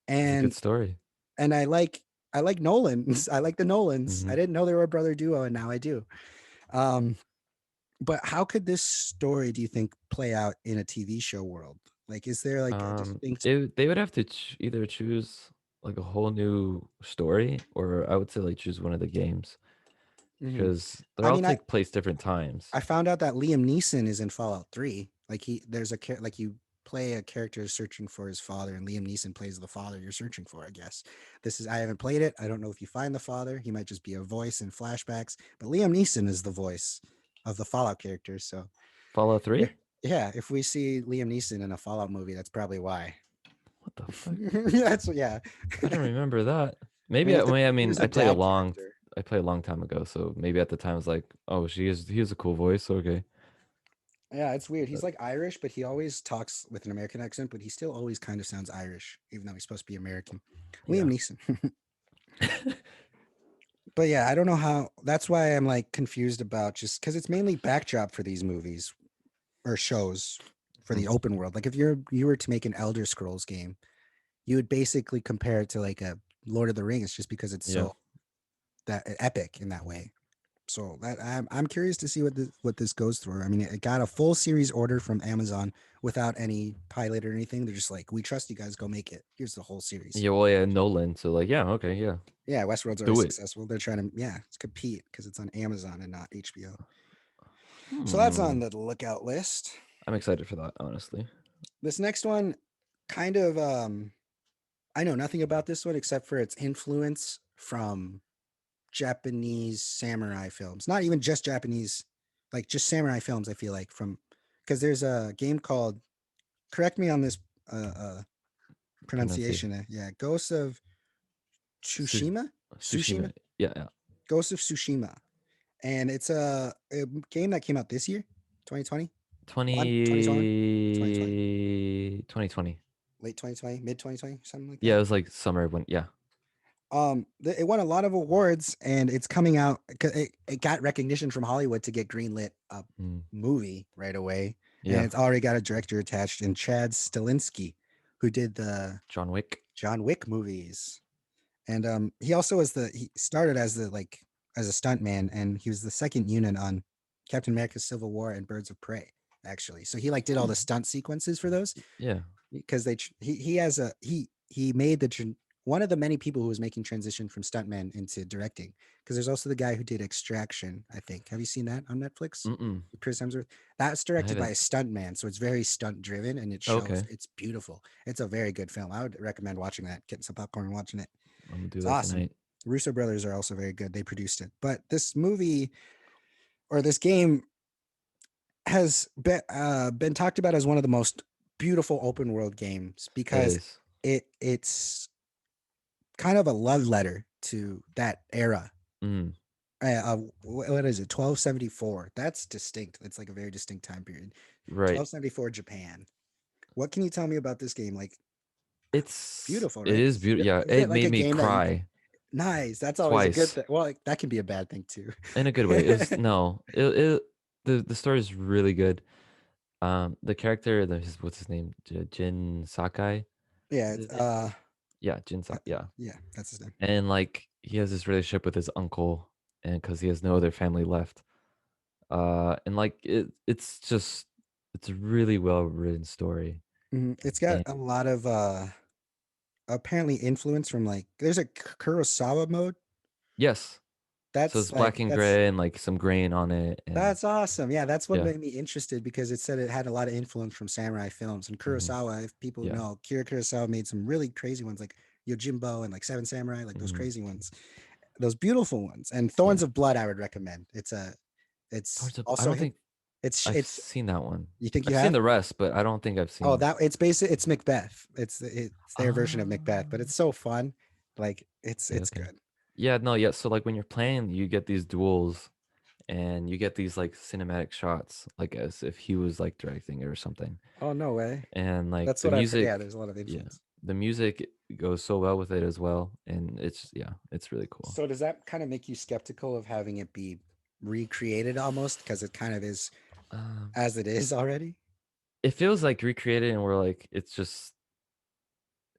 a good and story. I like Nolans. I like the Nolans. I Hmm. didn't know they were a brother duo and now I do. Um, but how could this story do you think play out in a TV show world? Like, is there like distinct? They would have to either choose like a whole new story, or I would say like choose one of the games Mhm. because they're I all mean, take place different times. I found out that Liam Neeson is in Fallout 3. Like there's like you play a character searching for his father, and Liam Neeson plays the father you're searching for. I guess I haven't played it. I don't know if you find the father. He might just be a voice in flashbacks. But Liam Neeson is the voice of the Fallout characters. So Fallout yeah, 3? yeah. If we see Liam Neeson in a Fallout movie, that's probably why. What the fuck? That's yeah. I don't remember that. Maybe He's I he mean was the dad character. I played a long time ago, so maybe at the time I was like, oh, he has a cool voice, okay. Yeah, it's weird. He's But like Irish, but he always talks with an American accent, but he still always kind of sounds Irish, even though he's supposed to be American. Liam yeah. Neeson. But yeah, I don't know how. That's why I'm like confused about just because it's mainly backdrop for these movies or shows for the Mhm. open world. Like if you were to make an Elder Scrolls game, you would basically compare it to like a Lord of the Rings, just because it's Yeah. so that epic in that way. So that I'm curious to see what this goes through. I mean, it got a full series order from Amazon without any pilot or anything. They're just like, we trust you guys, go make it. Here's the whole series. Yeah, well, yeah, Nolan. So like, yeah, okay, yeah. Yeah, Westworld's already Do it. successful. They're trying to compete because it's on Amazon and not HBO. So that's Hmm. on the lookout list. I'm excited for that, honestly. This next one, kind of, I know nothing about this one except for its influence from Japanese samurai films. Not even just Japanese, like just samurai films. I feel like from because there's a game called. Correct me on this uh, uh, Pronunciation. pronunciation. Yeah, Ghosts of Su- Tsushima. Tsushima. Tsushima. Yeah, yeah. Ghosts of Tsushima, and it's a game that came out this year, 2020. 2021, 2020, 2020. late 2020, mid 2020, something like Yeah, it that. was like summer when yeah. It won a lot of awards, and it's coming out. It got recognition from Hollywood to get greenlit a Mm, movie right away, and yeah. it's already got a director attached in Chad Stilinski, who did the John Wick. John Wick movies. And he also was he started as the like as a stuntman, and he was the second unit on Captain America's Civil War and Birds of Prey, actually. So he like did all Hmm. the stunt sequences for those Yeah. because he has a he made one of the many people who was making transition from stuntman into directing, because there's also the guy who did Extraction, I think. Have you seen that on Netflix? Mm-mm. Chris Hemsworth. That's I directed by a haven't. stuntman, so it's very stunt driven, and it shows. Okay. It's beautiful. It's a very good film. I would recommend watching that, getting some popcorn and watching it. I'm gonna do It's that awesome. tonight. Russo brothers are also very good. They produced it. But this movie or this game has been talked about as one of the most beautiful open world games It because is. it's kind of a love letter to that era. Mm. What is it? 1274. That's distinct. It's like a very distinct time period. Right. 1274 Japan. What can you tell me about this game? Like, beautiful, It right? is beautiful. Yeah, Is it it like made a me game that you can? cry Nice. That's always a good twice thing. Well, like, that can be a bad thing too. in a good way. It was no, it the story is really good. The character, what's his name? Jin Sakai. Yeah. Is his name? Yeah, Jin Uh, Sakai. Yeah, yeah, that's his name. and like he has this relationship with his uncle, and because he has no other family left. And like it's just it's a really well written story. It's got And a lot of apparently influence from like there's a Kurosawa mode. yes, so That's it's black like and gray and like some grain on it, and that's awesome. Yeah, that's what yeah, made me interested because it said it had a lot of influence from samurai films and hmm, Kurosawa. If people yeah, know, Kira Kurosawa made some really crazy ones like Yojimbo and like Seven Samurai, like those hmm, crazy ones, those beautiful ones. And yeah. Thorns of Blood, I would recommend. It's I also don't think I've it's. seen that one. You think you I've seen have? the rest, but I don't think I've Oh, seen. that it's basic. It's Macbeth. It's their version of Macbeth, but Ah, it's so fun. Like okay, it's okay. good. Yeah, no, yeah. So like when you're playing, you get these duels, and you get these like cinematic shots, like as if he was like directing it or something. Oh no way. And like That's the what I've heard. Yeah, music, there's a lot of yeah, influence. the music goes so well with it as well, and it's yeah, it's really cool. So does that kind of make you skeptical of having it be recreated almost because it kind of is Um, as it is already? it feels like recreated, and we're like, it's just.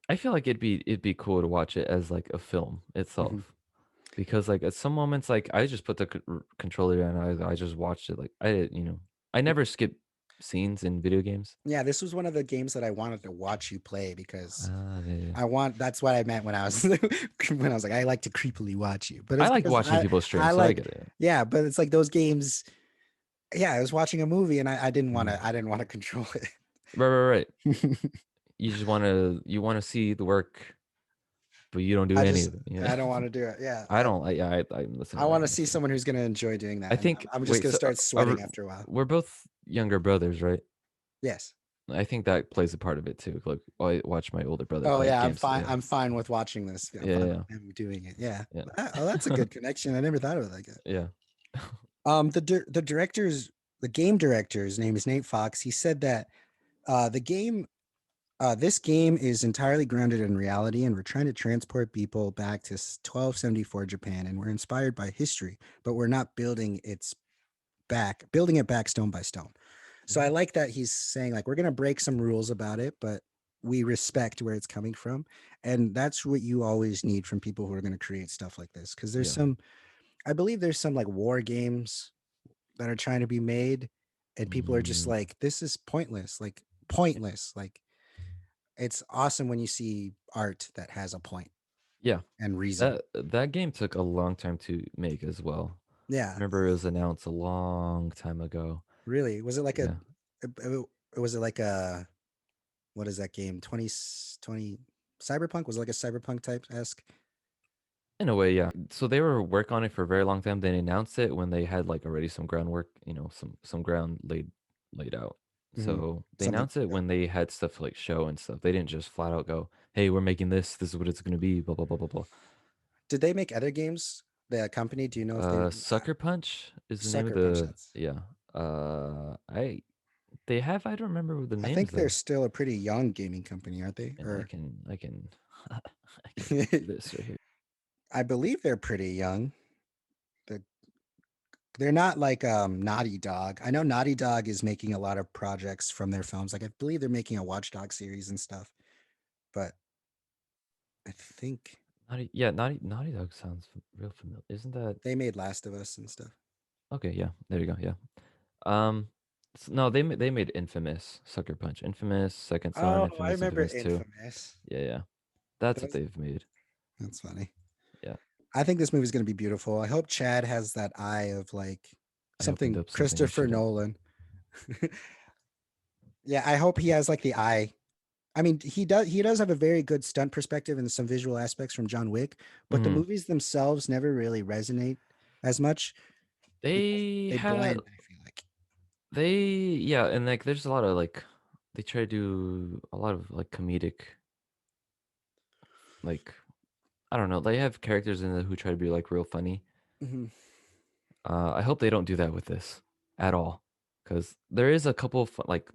I feel like it'd be cool to watch it as like a film Mhm. itself, because like at some moments, like I just put the controller and I just watched it. Like I never skip scenes in video games. Yeah, this was one of the games that I wanted to watch you play because Yeah, yeah. that's what I meant when I was when I was like I like to creepily watch you. But I it's like because watching people stream, I so I like get it. yeah, but it's like those games. Yeah, I was watching a movie and Mhm. I didn't want to control Right, right, right. it. You wanna see the work, but you don't do I any just of it. Yeah. I don't want to do it. Yeah, I don't. Yeah, I'm the I same way, want to see honestly. someone who's going to enjoy doing I that, and think. I'm just Wait. going to So start sweating after a while. we're both younger brothers, right? Yes. I think that plays a part of it too. Like I watch my older brother Oh play yeah, I'm games. fine. Yeah, I'm fine with watching this. Yeah, I'm yeah, fine with yeah, him doing it. Yeah. yeah. Oh, that's a good connection. I never thought of it like that. Yeah. The director's the game director's name is Nate Fox. He said that the game this game is entirely grounded in reality, and we're trying to transport people back to 1274 Japan, and we're inspired by history, but we're not building it back stone by stone. So I Mhm. like that he's saying like we're gonna break some rules about it, but we respect where it's coming from, and that's what you always need from people who are gonna create stuff like this. Because Yeah. I believe there's some like war games that are trying to be made, and people are just Mm, like, this is pointless, like pointless. Like it's awesome when you see art that has a point yeah. and reason. That game took a long time to make as well. Yeah, Remember, it was announced a long time ago. really. Was it like Yeah. was it like a what is that game? 2020 Cyberpunk? Was it like a Cyberpunk type esque? In a way, yeah. So they were work on it for a very long time. They announced it when they had like already some groundwork, some ground laid out. Hmm. So they Something. announced it when they had stuff to like show and stuff. They didn't just flat out go, "Hey, we're making this. This is what it's gonna be." Blah blah blah blah blah. Did they make other games? The company? Do you know if they Sucker Punch is the name of Sucker Punch? the That's. yeah. I they have I don't remember what the I names think they're though. still a pretty young gaming company, aren't they? And Or I can I can show you this right here. I believe they're pretty young. They're they're not like Naughty Dog. I know Naughty Dog is making a lot of projects from their films. Like I believe they're making a Watchdog series and stuff. But I think Naughty Dog sounds real familiar. Isn't that they made Last of Us and stuff. okay? Yeah, there you go. Yeah. Um, no, they made Infamous, Sucker Punch, Infamous, Second Son, Oh, I Infamous, remember Infamous Two. Infamous. Yeah, yeah, that's what Those, they've made. that's funny. Yeah, I think this movie's going to be beautiful. I hope Chad has that eye of like I opened something up something I Christopher shouldn't. Nolan. Yeah, I hope he has like the eye. I mean, he does have a very good stunt perspective and some visual aspects from John Wick, but the Hmm. movies themselves never really resonate as much because They they had blend, I feel like. they yeah, and like there's a lot of like they try to do a lot of like comedic like I don't know. They have characters in it who try to be like real funny, Mhm. I hope they don't do that with this at all, because there is a couple of like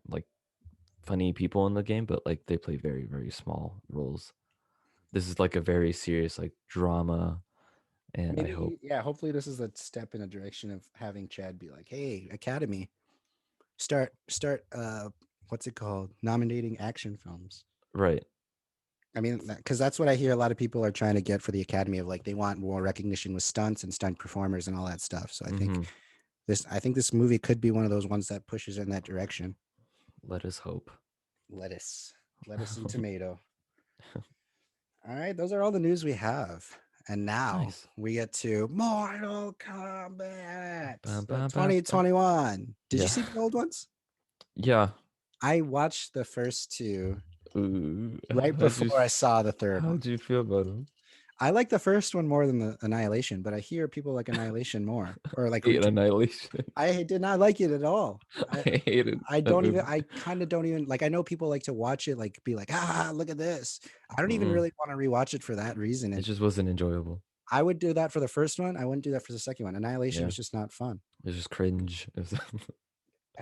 funny people in the game, but like they play very very small roles. This is like a very serious like drama, and I hope Maybe, yeah, hopefully this is a step in a direction of having Chad be like, hey, Academy, start what's it called? Nominating action films. right. I mean, because that's what I hear a lot of people are trying to get for the Academy of like they want more recognition with stunts and stunt performers and all that stuff. So Mm-hmm. I think this movie could be one of those ones that pushes in that direction. Let us hope. Lettuce, lettuce and tomato. All right, those are all the news we have. And now Nice. we get to Mortal Kombat Bam, bam, bam, bam. 2021. Did you Yeah. see the old ones? Yeah. I watched the first two Ooh, right before I saw the third one. how'd you feel about him? I like the first one more than the Annihilation, but I hear people like Annihilation more or like Hate Return. Annihilation. I did not like it at all. I I hated I that don't even movie. I kind of don't even like I know people like to watch it like be like look at this. I don't even Mm-mm. really want to rewatch it for that reason. It And just wasn't enjoyable. I would do that for the first one. I wouldn't do that for the second one. Annihilation Yeah. was just not fun. It was just cringe.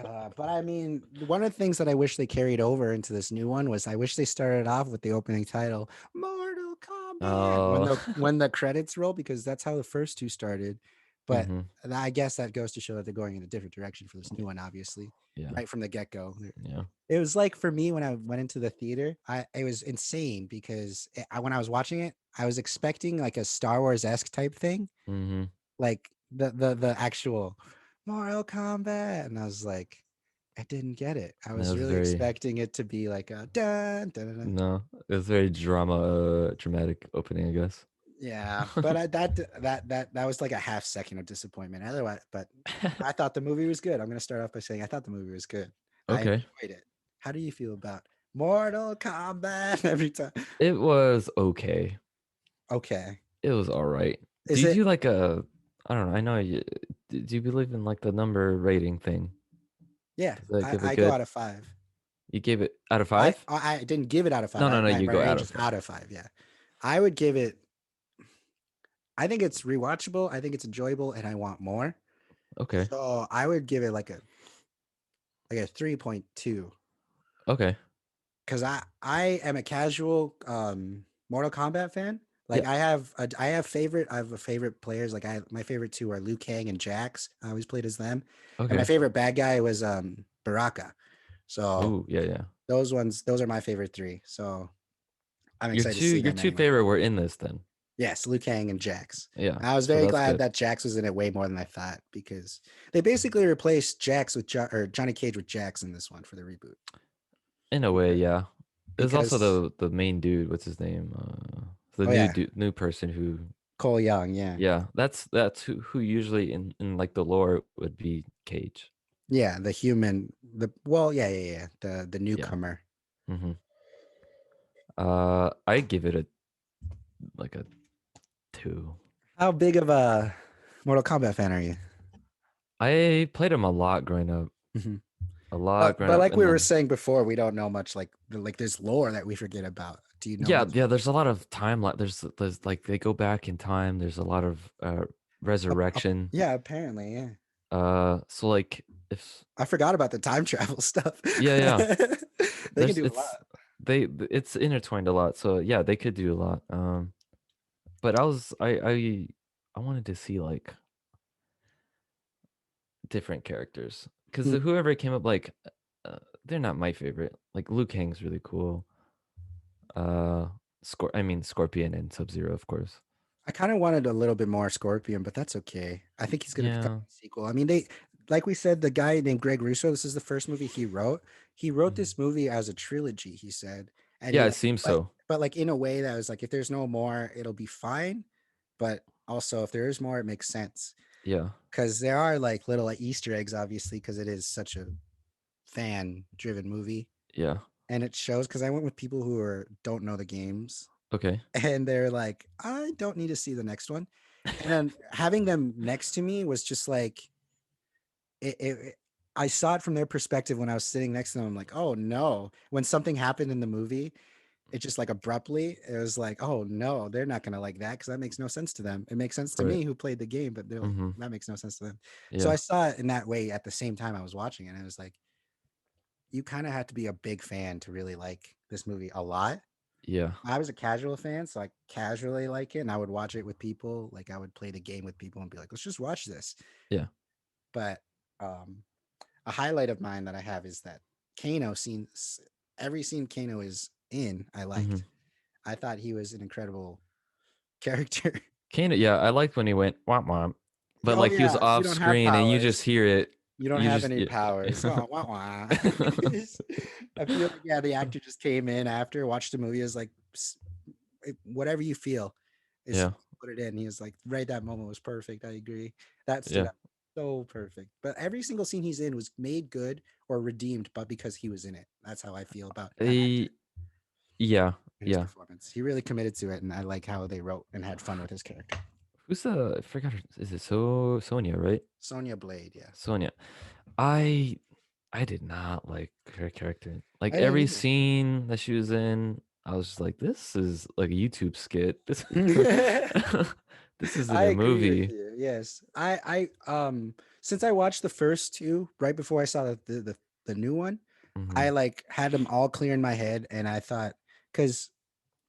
But I mean, one of the things that I wish they carried over into this new one was I wish they started off with the opening title, Mortal Kombat, Oh. when the credits roll, because that's how the first two started. But Mm-hmm. I guess that goes to show that they're going in a different direction for this new one, obviously, Yeah. right from the get go. Yeah. It was like for me when I went into the theater, it was insane because when I was watching it, I was expecting like a Star Wars esque type thing, Mm-hmm. like the actual Mortal Kombat, and I was like, I didn't get it. I That was was really very expecting it to be like a dun, dun, dun, dun. no. It was very dramatic opening, I guess. Yeah, but that was like a half second of disappointment. Otherwise, but I thought the movie was good. I'm gonna start off by saying I thought the movie was good. I Okay. enjoyed it. How do you feel about Mortal Kombat every time? It was okay. Okay, It was all right. Do is you it? do like a I don't know, I know you do you believe in like the number rating thing? Yeah, Does that give a I go good out of 5. you gave it out of 5? I didn't give it out of 5. No, no, no, My you my go out range of is 5. out of 5. Yeah, I would give it. I think it's rewatchable. I think it's enjoyable, and I want more. Okay. So I would give it like a 3.2 Okay. because I am a casual Mortal Kombat fan. Yeah. Like I have a favorite players. Like my favorite two are Liu Kang and Jax. I always played as them, and my Okay. favorite bad guy was Baraka. So Oh, yeah, yeah. those are my favorite three. So I'm excited to see Your them 2 anyway. favorite were in this then. Yes, Liu Kang and Jax. Yeah. And I was So very that's glad good. that Jax was in it way more than I thought because they basically replaced Jax with or Johnny Cage with Jax in this one for the reboot. In a way, Because, yeah. There's also because the main dude, what's his name? The oh yeah, new person who Cole Young, yeah. yeah, that's who usually in like the lore would be Cage. Yeah, the human yeah. The Yeah. newcomer. Mhm. I give it a like a 2. How big of a Mortal Kombat fan are you? I played him a lot growing up. Mhm. A lot growing But up like and we were then saying before, we don't know much like there's lore that we forget about. Do you know yeah, much? yeah, there's a lot of time there's like they go back in time. There's a lot of resurrection. Yeah, apparently, yeah. So like if I forgot about the time travel stuff. yeah, yeah. They can There's do a lot. it's intertwined a lot. So yeah, they could do a lot. But I wanted to see like different characters because Mm. whoever came up like they're not my favorite. Like Liu Kang's really cool. I mean Scorpion and Sub Zero, of course. I kind of wanted a little bit more Scorpion, but that's okay. I think he's gonna become Yeah. a sequel. I mean, they like we said, the guy named Greg Russo. This is the first movie he wrote. He wrote Mhm. this movie as a trilogy. He said, and Yeah, he it seems but so. but like in a way that was like, if there's no more, it'll be fine. But also, if there is more, it makes sense Yeah. because there are like little like, Easter eggs, obviously, because it is such a fan-driven movie, Yeah. and it shows. Because I went with people who don't know the games, Okay. and they're like, I don't need to see the next one. And then having them next to me was just like I saw it from their perspective when I was sitting next to them. I'm like, oh no. When something happened in the movie, it just like abruptly, it was like, oh no, they're not gonna like that because that makes no sense to them. It makes sense to Right. me who played the game, but they're like, Mhm. that makes no sense to them. So Yeah. I saw it in that way at the same time I was watching it. And it was like, you kind of had to be a big fan to really like this movie a lot. Yeah. I was a casual fan, so I casually like it, and I would watch it with people. Like I would play the game with people and be like, let's just watch this. Yeah. But um, a highlight of mine that I have is that Kano scene. Every scene Kano is in, I liked. Mhm. I thought he was an incredible character. Kinda yeah, I liked when he went, "Womp womp," but, Oh like, he was yeah, you off don't have screen and you just powers. hear it. You don't You have just any yeah. powers. Wah, wah, wah. I feel like yeah, the actor just came in after, watched the movie, is like whatever you feel is Yeah. put it in. He was like, right, that moment was perfect. I agree. That stood Yeah. out so perfect. But every single scene he's in was made good or redeemed, but because he was in it. That's how I feel about that actor Eh, yeah. and his Yeah. performance. He really committed to it, and I like how they wrote and had fun with his character. Who's the I forgot her is it Sonia, right? Sonia Blade, yeah. Sonia. I I did not like her character. Like, I didn't every either. scene that she was in, I was just like, "This is like a YouTube skit. This this isn't I a agree with movie." you. Yes. Since I watched the first two right before I saw the new one, I Mhm. like had them all clear in my head and I thought cuz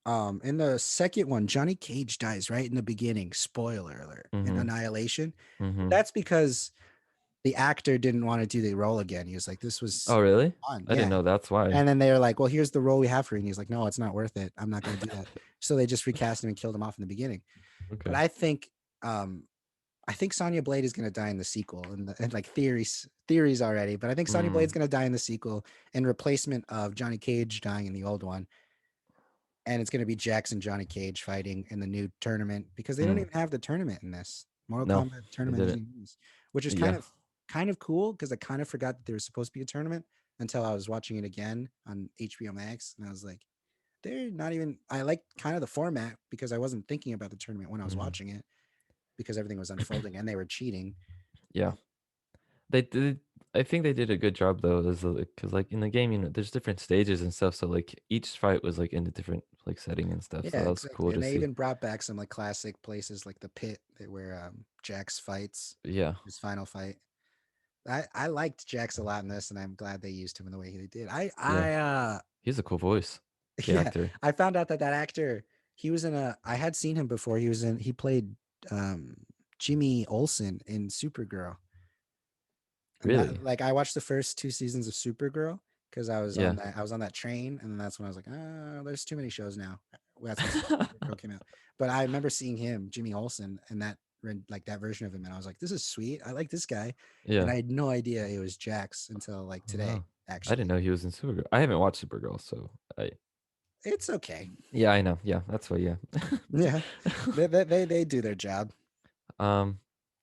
in the second one Johnny Cage dies right in the beginning, spoiler alert, in Mhm. Annihilation. Mhm. That's because the actor didn't want to do the role again. He was like this was Oh, really? fun. I didn't Yeah. know that's why. And then they were like, "Well, here's the role we have for you." And he's like, "No, it's not worth it. I'm not going to do that." So they just recast him and killed him off in the beginning. But Okay. um I think Sonya Blade is going to die in the sequel, and like theories already. But I think Sonya Blade's Mm. going to die in the sequel in replacement of Johnny Cage dying in the old one, and it's going to be Jax and Johnny Cage fighting in the new tournament because they don't Mm. even have the tournament in this Mortal No, Kombat they tournament didn't. isn't in this, which is Yeah. kind of cool because I kind of forgot that there was supposed to be a tournament until I was watching it again on HBO Max, and I was like, they're not even. I like kind of the format because I wasn't thinking about the tournament when I was Mhm. watching it because everything was unfolding and they were cheating. Yeah. They did I think they did a good job though, is because like in the game, there's different stages and stuff, so like each fight was like in a different like setting and stuff. So Yeah, that was exactly. cool And to they see. even brought back some like classic places like the pit where Jax fights Yeah. his final fight. I liked Jax a lot in this, and I'm glad they used him in the way they did. Yeah. He has a cool voice. The Yeah, actor. I found out that that actor he was in a. I had seen him before. He played um Jimmy Olsen in Supergirl. And that Really? like I watched the first two seasons of Supergirl because Yeah. I was on that train, and that's when I was like, oh, there's too many shows now. That's when Supergirl came out. But I remember seeing him, Jimmy Olsen, and like that version of him, and I was like, this is sweet. I like this guy, and Yeah. I had no idea it was Jax until like Oh, today. wow. I didn't Actually, know he was in Supergirl. I haven't watched Supergirl, so I it's okay. yeah, I know. Yeah, that's why, yeah. Yeah, they do their job. Um,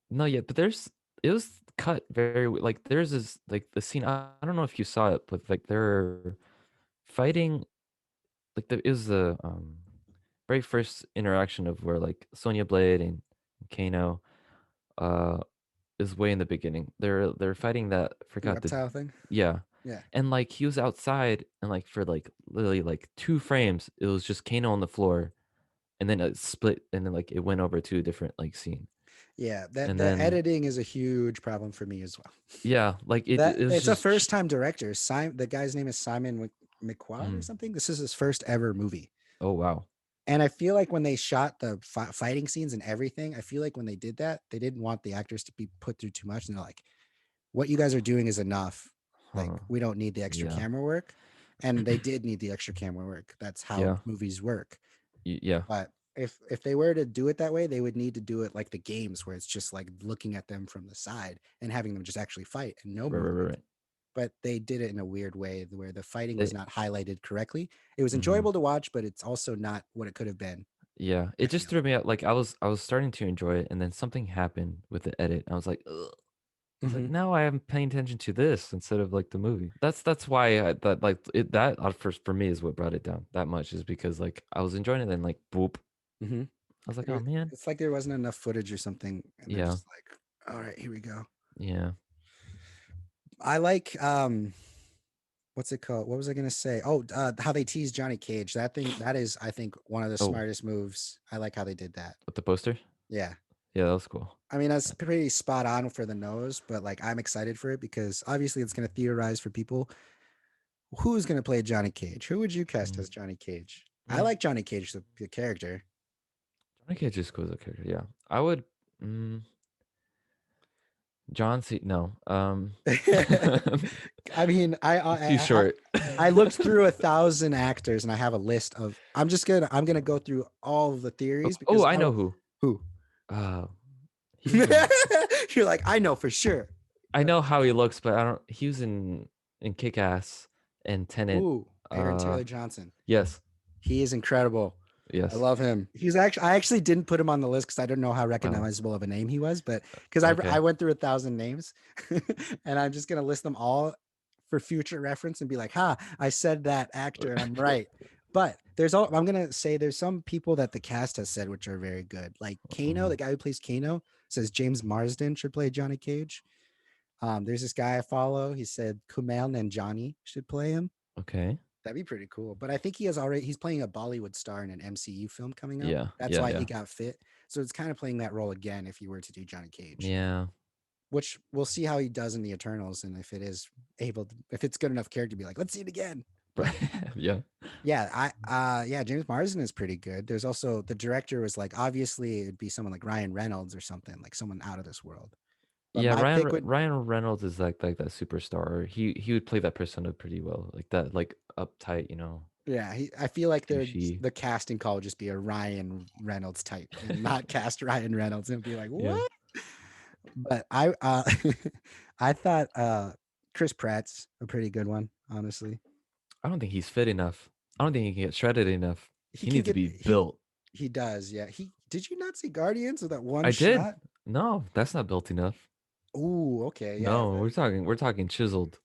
no, yeah, but there's it was cut very like there's this like the scene. I don't know if you saw it, but like they're fighting like it was the very first interaction of where like Sonya Blade and Kano uh is way in the beginning. They're fighting that The forgot the reptile thing. yeah. Yeah, And like he was outside and like for like literally like 2 frames, it was just Kano on the floor and then it split and then like it went over to a different like scene. yeah. That And the then editing is a huge problem for me as well. yeah, like That it was it's a just first time director. Simon, the guy's name is Simon McQuad or mm, something. This is his first ever movie. oh wow. And I feel like when they shot the fighting scenes and everything, I feel like when they did that, they didn't want the actors to be put through too much. And they're like, what you guys are doing is enough. Like, Huh. we don't need the extra Yeah. camera work. And they did need the extra camera work. That's how Yeah. movies work. Yeah. But if they were to do it that way, they would need to do it like the games where it's just like looking at them from the side and having them just actually fight and no Right, right, right, movement. right. But they did it in a weird way where the fighting was They not highlighted correctly. It was mhm. enjoyable to watch, but it's also not what it could have been. Yeah. I It just feel. threw me out. Like I was starting to enjoy it and then something happened with the edit. I was like, ugh. I was like, Hmm. now I am paying attention to this instead of like the movie. That's why I, that like it that first for me is what brought it down that much is because like I was enjoying it and then like boop. Hmm. I was like, oh man. It's like there wasn't enough footage or something, and they're Yeah. just like, "All right, here we go." Yeah. I like what's it called? What was I gonna say? Oh, how they tease Johnny Cage. That thing, that is, I think, one of the Oh, smartest moves. I like how they did that. with the poster? Yeah. Yeah, that was cool. I mean, that's pretty spot on for the nose, but like I'm excited for it because obviously it's gonna theorize for people. Who's gonna play Johnny Cage? Who would you cast Mm. as Johnny Cage? I Mm. like Johnny Cage, the character. Johnny Cage is cool as a character. Yeah, I would. Mm, John C. No. I mean, He's too short. I looked through 1,000 actors and I have a list of. I'm gonna go through all of the Oh, theories oh, because I I know don't who. who. He's in. You're like, I know for sure. I know how he looks, but I don't. He was in Kick Ass and Tenet. Ooh, Aaron Taylor Johnson. Yes, He is incredible. I yes. love him. I actually didn't put him on the list because I don't know how Wow. recognizable of a name he was, but because I Okay. went through 1,000 names, and I'm just gonna list them all for future reference and be like, "Ha, I said that actor and I'm right." But I'm gonna say there's some people that the cast has said which are very good. Like Kano, Mhm. the guy who plays Kano, says James Marsden should play Johnny Cage. There's this guy I follow. He said Kumail Nanjiani should play him. Okay. That'd be pretty cool. But I think he's playing a Bollywood star in an MCU film coming up. Yeah. That's Yeah. why he Yeah. got fit. So it's kind of playing that role again if he were to do Johnny Cage, Yeah. which we'll see how he does in the Eternals and if it is if it's good enough character to be like, let's see it again. But Yeah. yeah, James Marsden is pretty good. There's also the director was like, obviously it'd be someone like Ryan Reynolds or something, like someone out of this world. But Yeah. my pick would Ryan Reynolds is like that superstar. He would play that persona pretty well, like that, like uptight, yeah, I feel like douchey. the casting call would just be a Ryan Reynolds type and not cast Ryan Reynolds and be like, Yeah. what? But I thought Chris Pratt's a pretty good one, honestly. I don't think he's fit enough. I don't think he can get shredded enough. He He can needs to get be built. he does, yeah. He did you not see Guardians with that one I did. shot? No, that's not built enough. Ooh, okay, yeah. No, we're talking chiseled.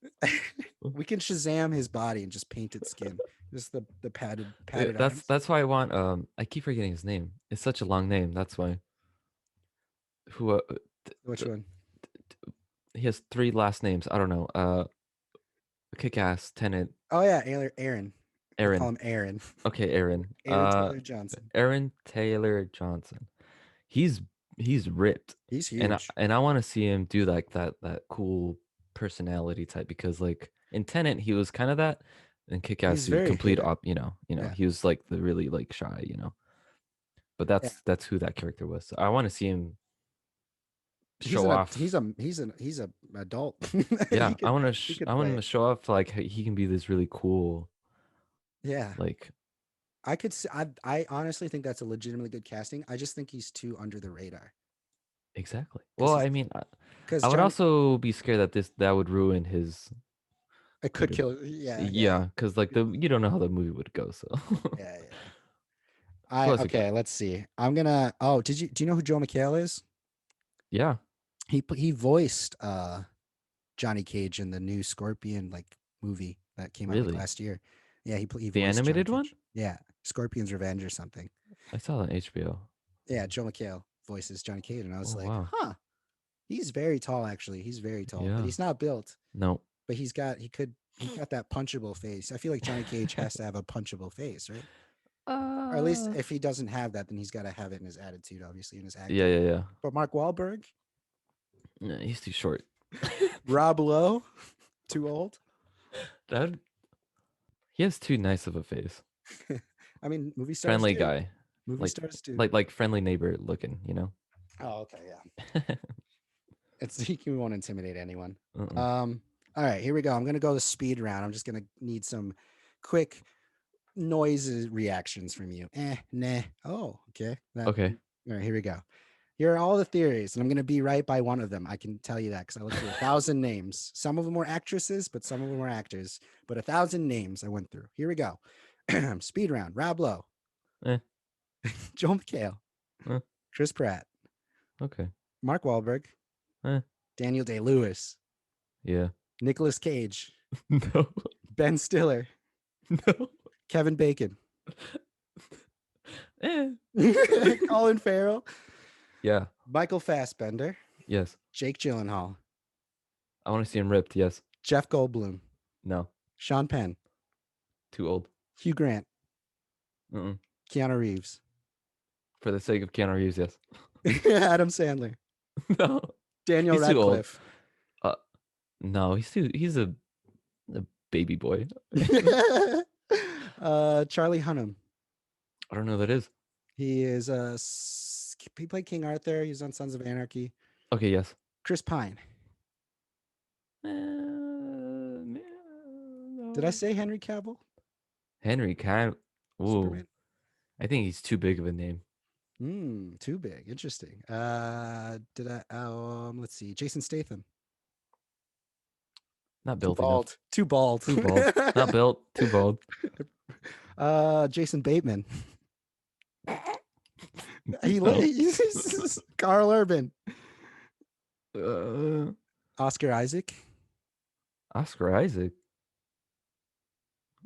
We can Shazam his body and just paint its skin. Just the padded That's arms. that's why I want I keep forgetting his name. It's such a long name. That's why. Who Which one? he has three last names. I don't know. Kick-Ass, Tenet, Oh yeah, Aaron. We'll call Aaron. him Aaron. Okay, Aaron. Aaron Taylor Johnson. Aaron Taylor Johnson. He's he's ripped. He's And huge. I want to see him do like that cool personality type because like in Tenet he was kind of that and Kick-Ass He's he very complete hidden. up, Yeah. he was like the really like shy. But Yeah. that's who that character was. So I want to see him He's show an off. he's a adult. Yeah, He could I want play him to it. show off like he can be this really cool Yeah. like I could see, I honestly think that's a legitimately good casting. I just think he's too under the radar exactly. because Well, he's I mean, because I would Johnny also be scared that that would ruin his it could like kill. Yeah, yeah, yeah, because like the you don't know how the movie would go. So yeah, yeah. who I else we got? okay. Let's see. I'm gonna. Oh, do you know who Joe McHale is? Yeah, He voiced Johnny Cage in the new Scorpion like movie that came out like really, last year. Yeah, he the voiced Johnny animated one. Cage. Yeah, Scorpion's Revenge or something. I saw that on HBO. Yeah, Joe McHale voices Johnny Cage, and I was Oh like, wow, huh. He's very tall, actually. He's very tall, but yeah, he's not built. no, But he's got that punchable face. I feel like Johnny Cage has to have a punchable face, right? Or at least uh, if he doesn't have that, then he's got to have it in his attitude, obviously, in his yeah, acting. yeah, yeah. But Mark Wahlberg, Yeah, he's too short. Rob Lowe, too old. That he has too nice of a face. I mean, movie stars Friendly do. guy, Movie like stars do. like friendly neighbor looking. Oh, okay, yeah. It's he won't intimidate anyone. Uh-uh. All right, here we go. I'm gonna go the speed round. I'm just gonna need some quick noises reactions from you. Nah. Oh, okay. Okay. All right, here we go. Here are all the theories, and I'm gonna be right by one of them. I can tell you that because I looked through 1,000 names. Some of them were actresses, but some of them were actors. But 1,000 names I went through. Here we go. Speed round. Rob Lowe, Eh, Joel McHale, eh, Chris Pratt, okay. Mark Wahlberg, Eh, Daniel Day-Lewis, yeah. Nicolas Cage, No. Ben Stiller, No. Kevin Bacon, Eh. Colin Farrell, Yeah. Michael Fassbender, Yes. Jake Gyllenhaal, I want to see him ripped. Yes. Jeff Goldblum, No. Sean Penn, Too old. Hugh Grant, Mm-mm. Keanu Reeves, For the sake of Keanu Reeves, yes. Adam Sandler, No, Daniel he's too old. Radcliffe. Uh, no, he's a baby boy. Charlie Hunnam. I don't know who that is. He is he played King Arthur. He's on Sons of Anarchy. Okay, yes. Chris Pine. No. Did I say Henry Cavill? Henry Cavill. Ooh, Superman. I think he's too big of a name. Too big. Interesting. Did I? Let's see. Jason Statham. Not Too built enough. bald. Too bald. Too bald. Not built. Too bald. Jason Bateman. No. He's Carl Urban. Uh, Oscar Isaac. Oscar Isaac.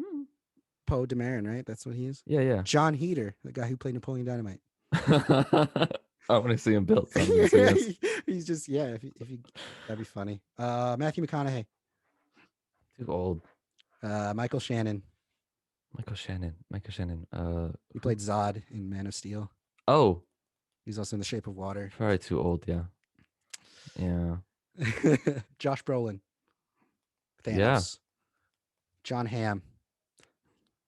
Hmm. Poe Dameron, right? That's what he is. Yeah, yeah. John Heater, the guy who played Napoleon Dynamite. I want to see him built. So I'm gonna say yes. He's just if you that'd be funny. Matthew McConaughey. Too old. Michael Shannon. Michael Shannon. He played Zod in Man of Steel. Oh, He's also in The Shape of Water. probably too old. Yeah. Yeah. Josh Brolin. Thanos. Yeah. John Hamm.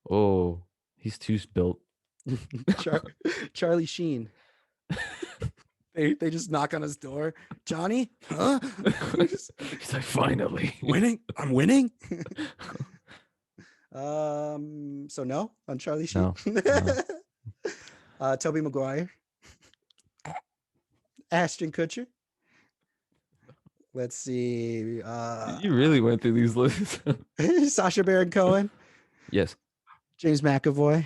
Oh, he's too built. Charlie Sheen. They just knock on his door. Johnny, huh? He's like, finally winning. I'm winning. So no on Charlie Sheen. No. Tobey Maguire. Ashton Kutcher. Let's see. You really went through these lists. Sacha Baron Cohen. Yes. James McAvoy.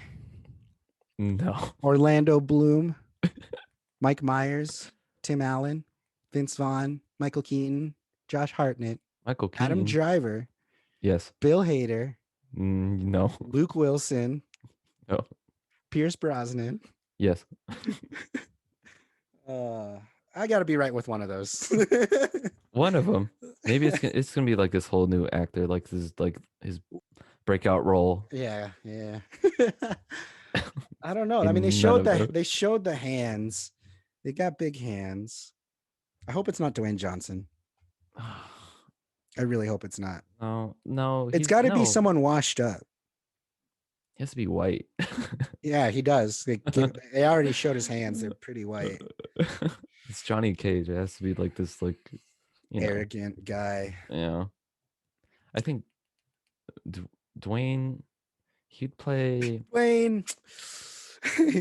No. Orlando Bloom. Mike Myers. Tim Allen. Vince Vaughn. Michael Keaton. Josh Hartnett. Michael Keaton. Adam Driver. Yes. Bill Hader. No. Luke Wilson. No. Pierce Brosnan. Yes. I got to be right with one of those. One of them. Maybe it's gonna be like this whole new actor, like this is like his breakout role. Yeah. I don't know. I mean, they showed the hands. They got big hands. I hope it's not Dwayne Johnson. I really hope it's not. No. It's got to be someone washed up. He has to be white. Yeah, he does. They already showed his hands. They're pretty white. It's Johnny Cage. It has to be like this, like arrogant guy. Yeah. I think Dwayne. He'd play Dwayne.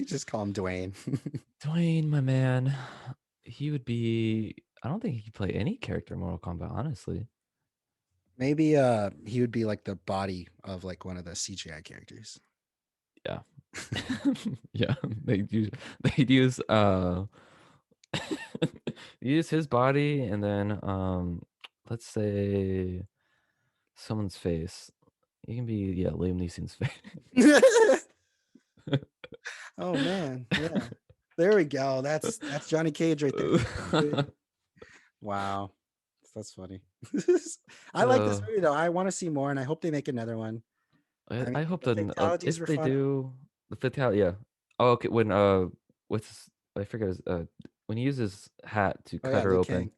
Just call him Dwayne. Dwayne, my man. He would be. I don't think he could play any character in Mortal Kombat, honestly. Maybe he would be like the body of like one of the CGI characters. Yeah. Yeah. They'd use use his body and then let's say someone's face. It can be Liam Neeson's face. Oh man. Yeah. There we go. That's Johnny Cage right there. Wow. That's funny. I like this movie though. I want to see more, and I hope they make another one. I hope that if they fun. do the fatality, yeah. Oh, okay. When I forget his when he uses hat to cut her open. King.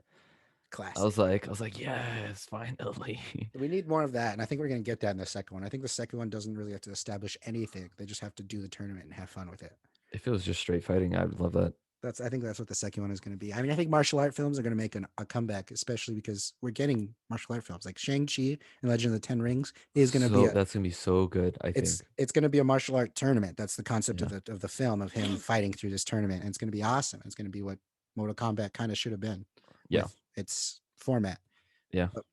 Classic. I was like, yes, finally. We need more of that, and I think we're gonna get that in the second one. I think the second one doesn't really have to establish anything; they just have to do the tournament and have fun with it. If it was just straight fighting, I would love that. I think that's what the second one is going to be. I mean, I think martial art films are going to make a comeback, especially because we're getting martial art films like Shang-Chi and Legend of the Ten Rings is going to be. That's going to be so good. I think it's going to be a martial art tournament. That's the concept of the film, of him fighting through this tournament, and it's going to be awesome. It's going to be what Mortal Kombat kind of should have been. Yeah, its format. Yeah, but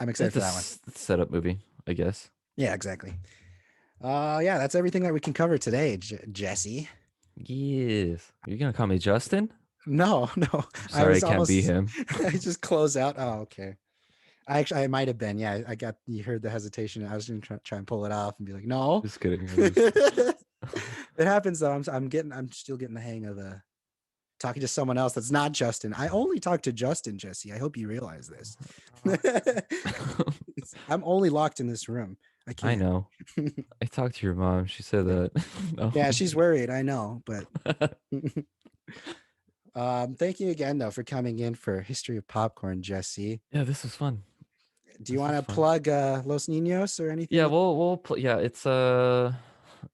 I'm excited for that one. Setup movie, I guess. Yeah, exactly. Yeah, that's everything that we can cover today, Jesse. Yes. You're gonna call me Justin? No. Sorry, I can't be him. I just close out. Oh, okay. I might have been. Yeah, you heard the hesitation. I was gonna try and pull it off and be like, no. Just kidding. It happens though. I'm still getting the hang of talking to someone else that's not Justin. I only talk to Justin, Jesse. I hope you realize this. I'm only locked in this room. I I can't. know. I talked to your mom. She said that. No. Yeah, she's worried. I know, but thank you again though for coming in for History of Popcorn, Jesse. Yeah, this was fun. Do you This want was to fun. plug Los Ninos or Yeah, anything? yeah, it's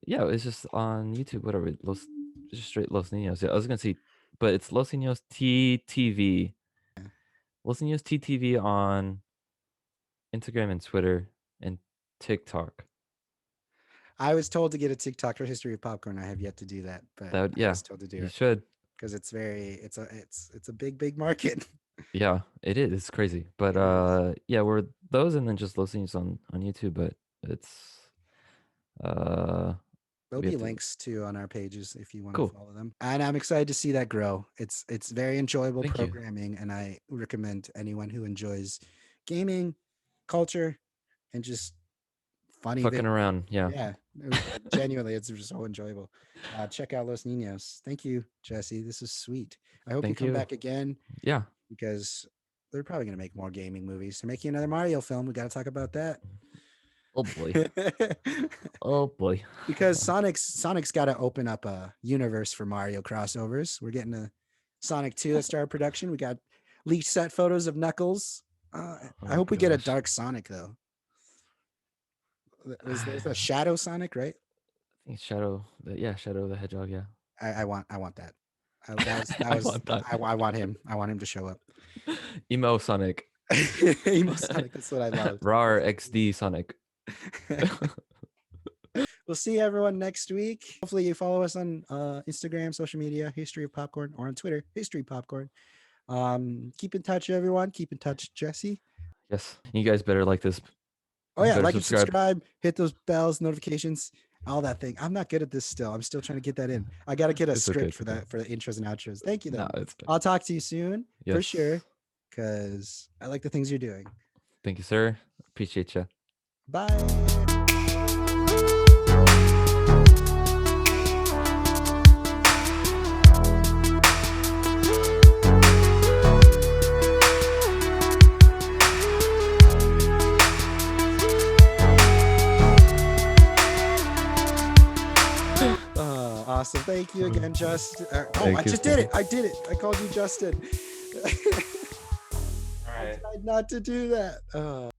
yeah, it's just on YouTube, whatever. Just straight Los Ninos. Yeah, I was gonna say, but it's Los Ninos TTV. Los Ninos TTV on Instagram and Twitter and TikTok. I was told to get a TikTok for History of Popcorn. I have yet to do that, but That I yeah, was told to do you it should. because it's a big market. Yeah, it is. It's crazy. But It is. yeah, we're those and then just Los Ninos on YouTube, but it's uh There'll we be have to links too on our pages if you want to cool. follow them. And I'm excited to see that grow. It's very enjoyable Thank you. programming, and I recommend anyone who enjoys gaming, culture, and just funny Fucking video. around. Yeah. Yeah, genuinely, it's just so enjoyable. Check out Los Ninos. Thank you, Jesse. This is sweet. I hope you Thank come you. back again Yeah. because they're probably going to make more gaming movies. They're making another Mario film. We got to talk about that. Oh boy. Oh boy. Because Sonic's got to open up a universe for Mario crossovers. We're getting a Sonic 2 that started production. We got leaked set photos of Knuckles. I Oh hope we get a gosh. Dark Sonic though. There's a I Shadow Sonic, right? think Shadow. Yeah, Shadow the Hedgehog. Yeah. I want that. That I was want that. I want him. I want him to show up. Emo Sonic. Emo Sonic. That's what I love. RAR XD Sonic. We'll see everyone next week. Hopefully you follow us on Instagram, social media, History of Popcorn, or on Twitter, History Popcorn. Keep in touch, everyone. Keep in touch, Jesse. Yes. You guys better like this. Oh yeah, Better like and subscribe. subscribe, hit those bells, notifications, all that thing. I'm not good at this still. I'm still trying to get that in. I got to get a It's okay. script It's for okay. that for the intros and outros. Thank you No, though. it's okay. I'll talk to you soon for sure Yes. because I like the things you're doing. Thank you, sir. Appreciate you. Bye. Awesome. Thank you again, Justin. I just did it. I did it. I called you Justin. All I right. tried not to do that.